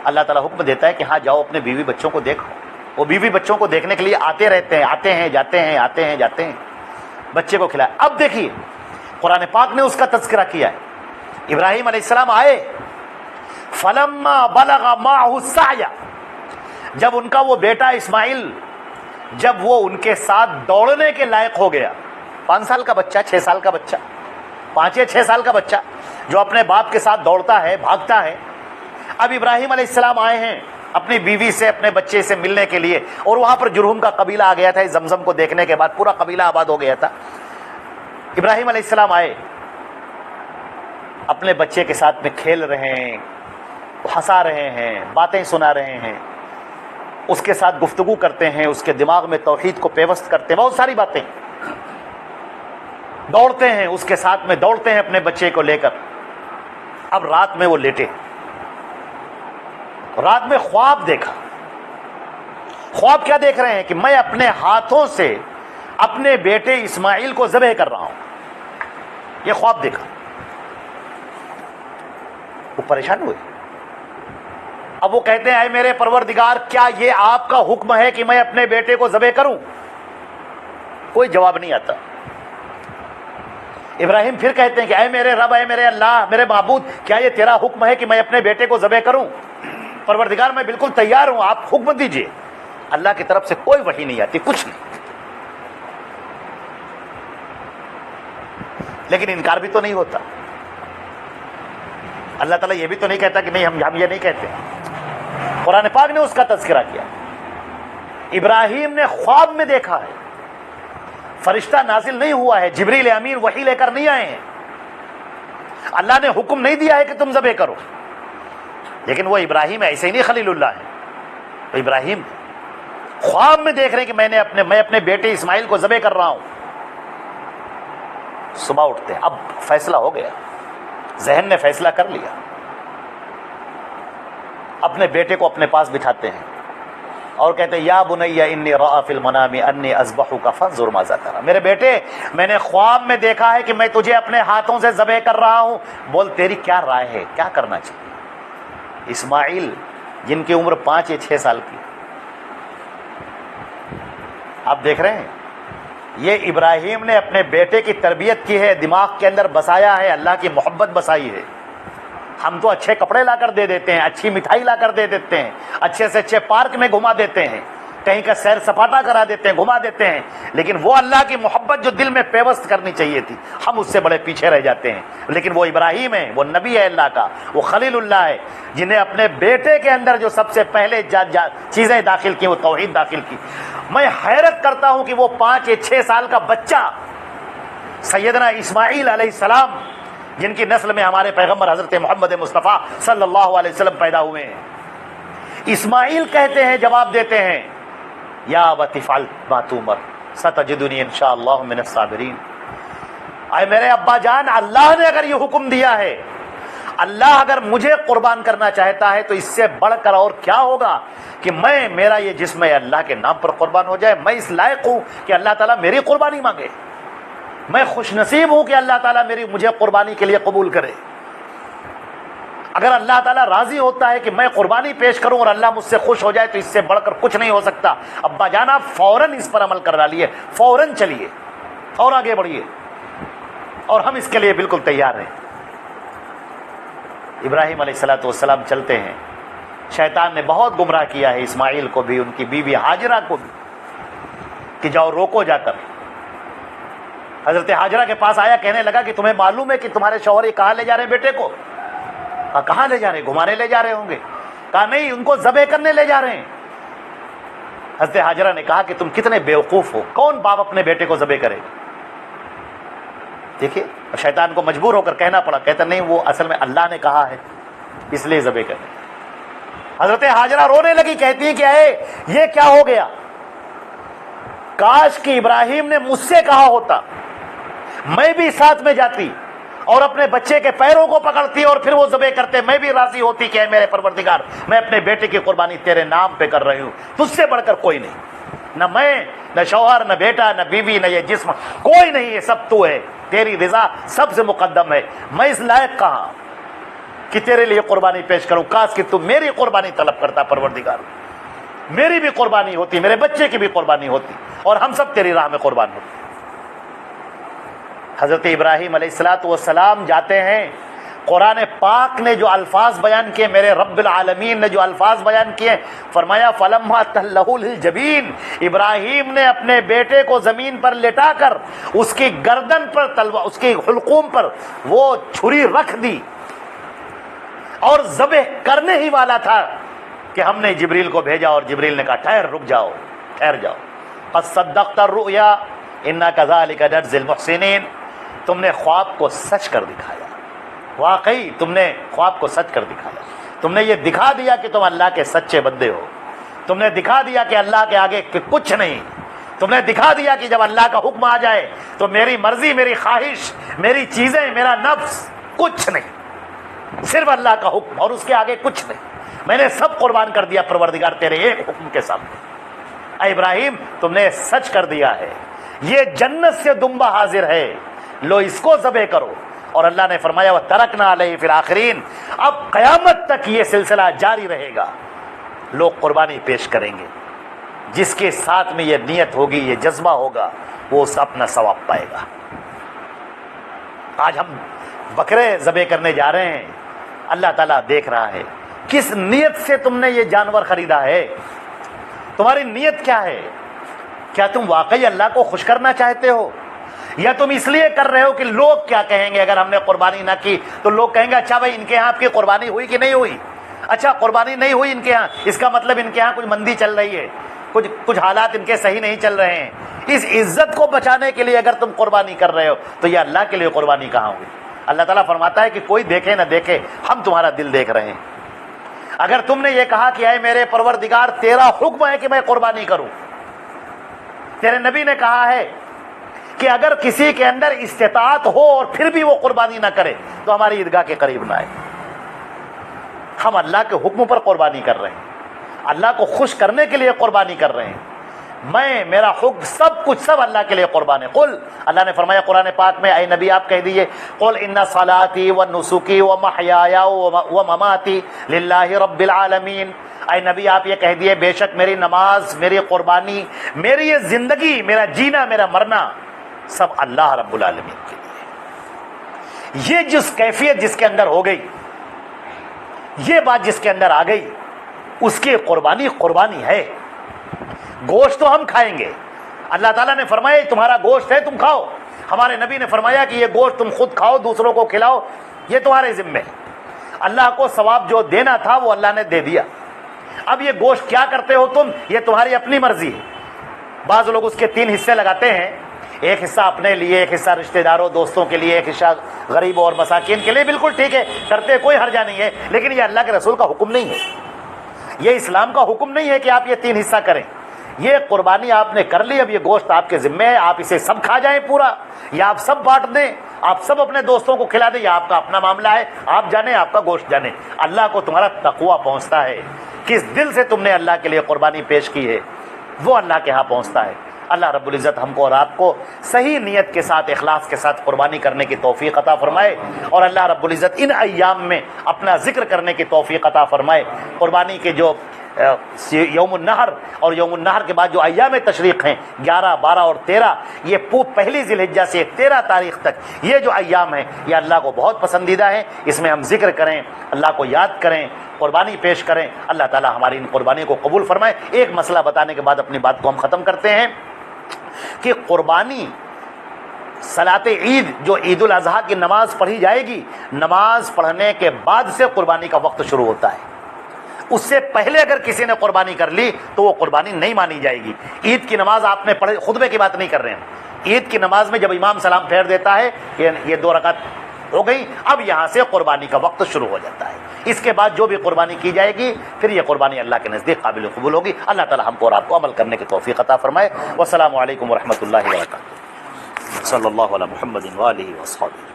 اللہ تعالیٰ حکم دیتا ہے کہ ہاں جاؤ، اپنے بیوی بچوں کو دیکھو۔ وہ بیوی بچوں کو دیکھنے کے لیے آتے رہتے ہیں، آتے ہیں جاتے ہیں، آتے ہیں جاتے ہیں، بچے کو کھلایا۔ اب دیکھیے قرآن پاک نے اس کا تذکرہ کیا ہے۔ ابراہیم علیہ السلام آئے، فلما بلغ معه السعی، جب ان کا وہ بیٹا اسماعیل جب وہ ان کے ساتھ دوڑنے کے لائق ہو گیا، 5 سال کا بچہ، 6 سال کا بچہ، 5 یا 6 سال کا بچہ جو اپنے باپ کے ساتھ دوڑتا ہے، بھاگتا ہے۔ اب ابراہیم علیہ السلام آئے ہیں اپنی بیوی سے، اپنے بچے سے ملنے کے لیے، اور وہاں پر جرہم کا قبیلہ آ گیا تھا، زمزم کو دیکھنے کے بعد پورا قبیلہ آباد ہو گیا تھا۔ ابراہیم علیہ السلام آئے، اپنے بچے کے ساتھ میں کھیل رہے ہیں، ہنسا رہے ہیں، باتیں سنا رہے ہیں، اس کے ساتھ گفتگو کرتے ہیں، اس کے دماغ میں توحید کو پیوست کرتے ہیں، بہت ساری باتیں، دوڑتے ہیں اس کے ساتھ میں، دوڑتے ہیں اپنے بچے کو لے کر۔ اب رات میں وہ لیٹے، رات میں خواب دیکھا۔ خواب کیا دیکھ رہے ہیں کہ میں اپنے ہاتھوں سے اپنے بیٹے اسماعیل کو ذبح کر رہا ہوں، یہ خواب دیکھا۔ وہ پریشان ہوئے۔ اب وہ کہتے ہیں اے میرے پروردگار، کیا یہ آپ کا حکم ہے کہ میں اپنے بیٹے کو ذبح کروں؟ کوئی جواب نہیں آتا۔ ابراہیم پھر کہتے ہیں کہ اے میرے رب، اے میرے اللہ، میرے معبود، کیا یہ تیرا حکم ہے کہ میں اپنے بیٹے کو ذبح کروں؟ پروردگار میں بالکل تیار ہوں، آپ حکم دیجئے۔ اللہ کی طرف سے کوئی وحی نہیں آتی، کچھ نہیں۔ لیکن انکار بھی تو نہیں ہوتا، اللہ تعالیٰ یہ بھی تو نہیں کہتا کہ نہیں ہم یہ نہیں کہتے۔ قرآن پاک نے اس کا تذکرہ کیا۔ ابراہیم نے خواب میں دیکھا ہے، فرشتہ نازل نہیں ہوا ہے، جبریل امین وحی لے کر نہیں آئے ہیں، اللہ نے حکم نہیں دیا ہے کہ تم ذبح کرو، لیکن وہ ابراہیم ایسے ہی نہیں خلیل اللہ ہے۔ تو ابراہیم خواب میں دیکھ رہے ہیں کہ میں اپنے بیٹے اسماعیل کو ذبح کر رہا ہوں۔ صبح اٹھتے ہیں، اب فیصلہ ہو گیا، ذہن نے فیصلہ کر لیا، اپنے بیٹے کو اپنے پاس بٹھاتے ہیں اور کہتے ہیں یا بنی انی رأى فی المنام انی اذبحک فانظر ماذا تری، میرے بیٹے میں نے خواب میں دیکھا ہے کہ میں تجھے اپنے ہاتھوں سے ذبح کر رہا ہوں، بول تیری کیا رائے ہے، کیا کرنا چاہیے؟ اسماعیل جن کی عمر 5 یا 6 سال کی، آپ دیکھ رہے ہیں یہ ابراہیم نے اپنے بیٹے کی تربیت کی ہے، دماغ کے اندر بسایا ہے، اللہ کی محبت بسائی ہے۔ ہم تو اچھے کپڑے لا کر دے دیتے ہیں، اچھی مٹھائی لا کر دے دیتے ہیں، اچھے سے اچھے پارک میں گھما دیتے ہیں، کہیں کا سیر سپاٹا کرا دیتے ہیں، گھما دیتے ہیں، لیکن وہ اللہ کی محبت جو دل میں پیوست کرنی چاہیے تھی ہم اس سے بڑے پیچھے رہ جاتے ہیں۔ لیکن وہ ابراہیم ہے، وہ نبی ہے اللہ کا، وہ خلیل اللہ ہے، جنہیں اپنے بیٹے کے اندر جو سب سے پہلے چیزیں داخل کی وہ توحید داخل کی۔ میں حیرت کرتا ہوں کہ وہ 5 یا 6 سال کا بچہ سیدنا اسماعیل علیہ السلام، جن کی نسل میں ہمارے پیغمبر حضرت محمد مصطفیٰ صلی اللہ علیہ وسلم پیدا ہوئے ہیں، اسماعیل کہتے ہیں، جواب دیتے ہیں یا ابت افعل ما تؤمر ستجدنی انشاءاللہ من الصابرین، اے میرے ابا جان، اللہ نے اگر یہ حکم دیا ہے، اللہ اگر مجھے قربان کرنا چاہتا ہے تو اس سے بڑھ کر اور کیا ہوگا کہ میرا یہ جسم ہے اللہ کے نام پر قربان ہو جائے۔ میں اس لائق ہوں کہ اللہ تعالیٰ میری قربانی مانگے، میں خوش نصیب ہوں کہ اللہ تعالیٰ مجھے قربانی کے لیے قبول کرے۔ اگر اللہ تعالیٰ راضی ہوتا ہے کہ میں قربانی پیش کروں اور اللہ مجھ سے خوش ہو جائے تو اس سے بڑھ کر کچھ نہیں ہو سکتا۔ ابا جان آپ فوراً اس پر عمل کر ڈالیے، فوراً چلیے اور آگے بڑھیے، اور ہم اس کے لیے بالکل تیار ہیں۔ ابراہیم علیہ الصلوۃ والسلام چلتے ہیں، شیطان نے بہت گمراہ کیا ہے اسماعیل کو بھی، ان کی بیوی ہاجرہ کو بھی، کہ جاؤ روکو جا کر۔ حضرت ہاجرہ کے پاس آیا، کہنے لگا کہ تمہیں معلوم ہے کہ تمہارے شوہر یہ کہاں لے جا رہے ہیں بیٹے کو؟ کہاں لے جا رہے؟ گھمانے لے جا رہے ہوں گے۔ کہا نہیں، ان کو ذبح کرنے لے جا رہے ہیں۔ حضرت ہاجرہ نے کہا کہ تم کتنے بیوقوف ہو، کون باپ اپنے بیٹے کو ذبح کرے؟ دیکھیے، شیطان کو مجبور ہو کر کہنا پڑا، کہتا نہیں وہ اصل میں اللہ نے کہا ہے اس لیے ذبح کرنے۔ حضرت ہاجرہ رونے لگی، کہتی ہیں کہ اے یہ کیا ہو گیا، کاش کہ ابراہیم نے مجھ سے کہا ہوتا، میں بھی ساتھ میں جاتی اور اپنے بچے کے پیروں کو پکڑتی اور پھر وہ ذبح کرتے، میں بھی راضی ہوتی کہ اے میرے پروردگار، میں اپنے بیٹے کی قربانی تیرے نام پہ کر رہی ہوں، تجھ سے بڑھ کر کوئی نہیں، نہ میں، نہ شوہر، نہ بیٹا، نہ بیوی، نہ یہ جسم، کوئی نہیں، یہ سب تو ہے، تیری رضا سب سے مقدم ہے، میں اس لائق کہاں کہ تیرے لیے قربانی پیش کروں، کاش کہ تو میری قربانی طلب کرتا پروردگار، میری بھی قربانی ہوتی، میرے بچے کی بھی قربانی ہوتی اور ہم سب تیری راہ میں قربان ہوتے۔ حضرت ابراہیم علیہ الصلوۃ والسلام جاتے ہیں، قرآن پاک نے جو الفاظ بیان کیے، میرے رب العالمین نے جو الفاظ بیان کیے، فرمایا فلما تلہ للجبین، ابراہیم نے اپنے بیٹے کو زمین پر لٹا کر اس کی گردن پر تلوار، اس کی حلقوم پر وہ چھری رکھ دی اور ذبح کرنے ہی والا تھا کہ ہم نے جبریل کو بھیجا اور جبریل نے کہا ٹھہر، رک جاؤ، ٹھہر جاؤ، قد صدقت الرؤیا انا کذلک نجزی المحسنین، تم نے خواب کو سچ کر دکھایا، واقعی تم نے خواب کو سچ کر دکھایا، تم نے یہ دکھا دیا کہ تم اللہ کے سچے بندے ہو، تم نے دکھا دیا کہ اللہ کے آگے کچھ نہیں، تم نے دکھا دیا کہ جب اللہ کا حکم آ جائے تو میری مرضی، میری خواہش، میری چیزیں، میرا نفس کچھ نہیں، صرف اللہ کا حکم اور اس کے آگے کچھ نہیں، میں نے سب قربان کر دیا پروردگار تیرے ایک حکم کے سامنے۔ اے ابراہیم تم نے سچ کر دیا ہے، یہ جنت سے دمبا حاضر ہے، لو اس کو ذبح کرو۔ اور اللہ نے فرمایا وَتَرَكْنَا عَلَيْهِ فِي الْآخِرِينَ، اب قیامت تک یہ سلسلہ جاری رہے گا، لوگ قربانی پیش کریں گے، جس کے ساتھ میں یہ نیت ہوگی، یہ جذبہ ہوگا، وہ اس اپنا ثواب پائے گا۔ آج ہم بکرے ذبح کرنے جا رہے ہیں، اللہ تعالیٰ دیکھ رہا ہے کس نیت سے تم نے یہ جانور خریدا ہے، تمہاری نیت کیا ہے؟ کیا تم واقعی اللہ کو خوش کرنا چاہتے ہو، یا تم اس لیے کر رہے ہو کہ لوگ کیا کہیں گے؟ اگر ہم نے قربانی نہ کی تو لوگ کہیں گے اچھا بھائی ان کے ہاں آپ کی قربانی ہوئی کہ نہیں ہوئی، اچھا قربانی نہیں ہوئی ان کے ہاں، اس کا مطلب ان کے ہاں کچھ مندی چل رہی ہے، کچھ حالات ان کے صحیح نہیں چل رہے ہیں۔ اس عزت کو بچانے کے لیے اگر تم قربانی کر رہے ہو تو یہ اللہ کے لیے قربانی کہاں ہوئی؟ اللہ تعالیٰ فرماتا ہے کہ کوئی دیکھے نہ دیکھے، ہم تمہارا دل دیکھ رہے ہیں۔ اگر تم نے یہ کہا کہ اے میرے پروردگار تیرا حکم ہے کہ میں قربانی کروں، تیرے نبی نے کہا ہے کہ اگر کسی کے اندر استطاعت ہو اور پھر بھی وہ قربانی نہ کرے تو ہماری عیدگاہ کے قریب نہ آئے۔ ہم اللہ کے حکم پر قربانی کر رہے ہیں، اللہ کو خوش کرنے کے لیے قربانی کر رہے ہیں، میں، میرا حکم، سب کچھ سب اللہ کے لیے قربان ہے۔ قل، اللہ نے فرمایا قرآن پاک میں، اے نبی آپ کہہ دیجئے قل ان صلاتی و نسکی و محیایا و مماتی للہ رب العالمین، اے نبی آپ یہ کہہ دیے بے شک میری نماز، میری قربانی، میری یہ زندگی، میرا جینا، میرا مرنا سب اللہ رب العالمین کے لیے۔ یہ جس کیفیت جس کے اندر ہو گئی، یہ بات جس کے اندر آ گئی، اس کی قربانی قربانی ہے۔ گوشت تو ہم کھائیں گے، اللہ تعالیٰ نے فرمایا تمہارا گوشت ہے تم کھاؤ، ہمارے نبی نے فرمایا کہ یہ گوشت تم خود کھاؤ، دوسروں کو کھلاؤ، یہ تمہارے ذمے۔ اللہ کو ثواب جو دینا تھا وہ اللہ نے دے دیا، اب یہ گوشت کیا کرتے ہو تم، یہ تمہاری اپنی مرضی ہے۔ بعض لوگ اس کے 3 حصے لگاتے ہیں، ایک حصہ اپنے لیے، ایک حصہ رشتہ داروں دوستوں کے لیے، ایک حصہ غریبوں اور مساکین کے لیے، بالکل ٹھیک ہے، کرتے کوئی حرجہ نہیں ہے، لیکن یہ اللہ کے رسول کا حکم نہیں ہے، یہ اسلام کا حکم نہیں ہے کہ آپ یہ 3 حصہ کریں۔ یہ قربانی آپ نے کر لی، اب یہ گوشت آپ کے ذمہ ہے، آپ اسے سب کھا جائیں پورا، یا آپ سب بانٹ دیں، آپ سب اپنے دوستوں کو کھلا دیں، یہ آپ کا اپنا معاملہ ہے، آپ جانیں، آپ کا گوشت جانیں۔ اللہ کو تمہارا تقویٰ پہنچتا ہے، کس دل سے تم نے اللہ کے لیے قربانی پیش کی ہے وہ اللہ کے ہاں پہنچتا ہے۔ اللہ رب العزت ہم کو اور آپ کو صحیح نیت کے ساتھ، اخلاص کے ساتھ قربانی کرنے کی توفیق عطا فرمائے، اور اللہ رب العزت ان ایام میں اپنا ذکر کرنے کی توفیق عطا فرمائے۔ قربانی کے جو یوم النحر اور یوم النحر کے بعد جو ایام تشریق ہیں 11، 12 اور 13، یہ پہلی ذی الحجہ سے 13 تاریخ تک یہ جو ایام ہیں یہ اللہ کو بہت پسندیدہ ہیں، اس میں ہم ذکر کریں، اللہ کو یاد کریں، قربانی پیش کریں، اللہ تعالی ہماری ان قربانی کو قبول فرمائے۔ ایک مسئلہ بتانے کے بعد اپنی بات کو ہم ختم کرتے ہیں کہ قربانی صلاۃ عید، جو عید الاضحیٰ کی نماز پڑھی جائے گی، نماز پڑھنے کے بعد سے قربانی کا وقت شروع ہوتا ہے۔ اس سے پہلے اگر کسی نے قربانی کر لی تو وہ قربانی نہیں مانی جائے گی۔ عید کی نماز آپ نے پڑھی، خطبے کی بات نہیں کر رہے ہیں، عید کی نماز میں جب امام سلام پھیر دیتا ہے یہ 2 رکعت ہو گئی، اب یہاں سے قربانی کا وقت شروع ہو جاتا ہے۔ اس کے بعد جو بھی قربانی کی جائے گی پھر یہ قربانی اللہ کے نزدیک قابل قبول ہوگی۔ اللہ تعالی ہم کو اور آپ کو عمل کرنے کی توفیق عطا فرمائے۔ والسلام علیکم ورحمۃ اللہ وبرکاتہ۔ صلی اللہ علی محمد وآلہ وصحبہ۔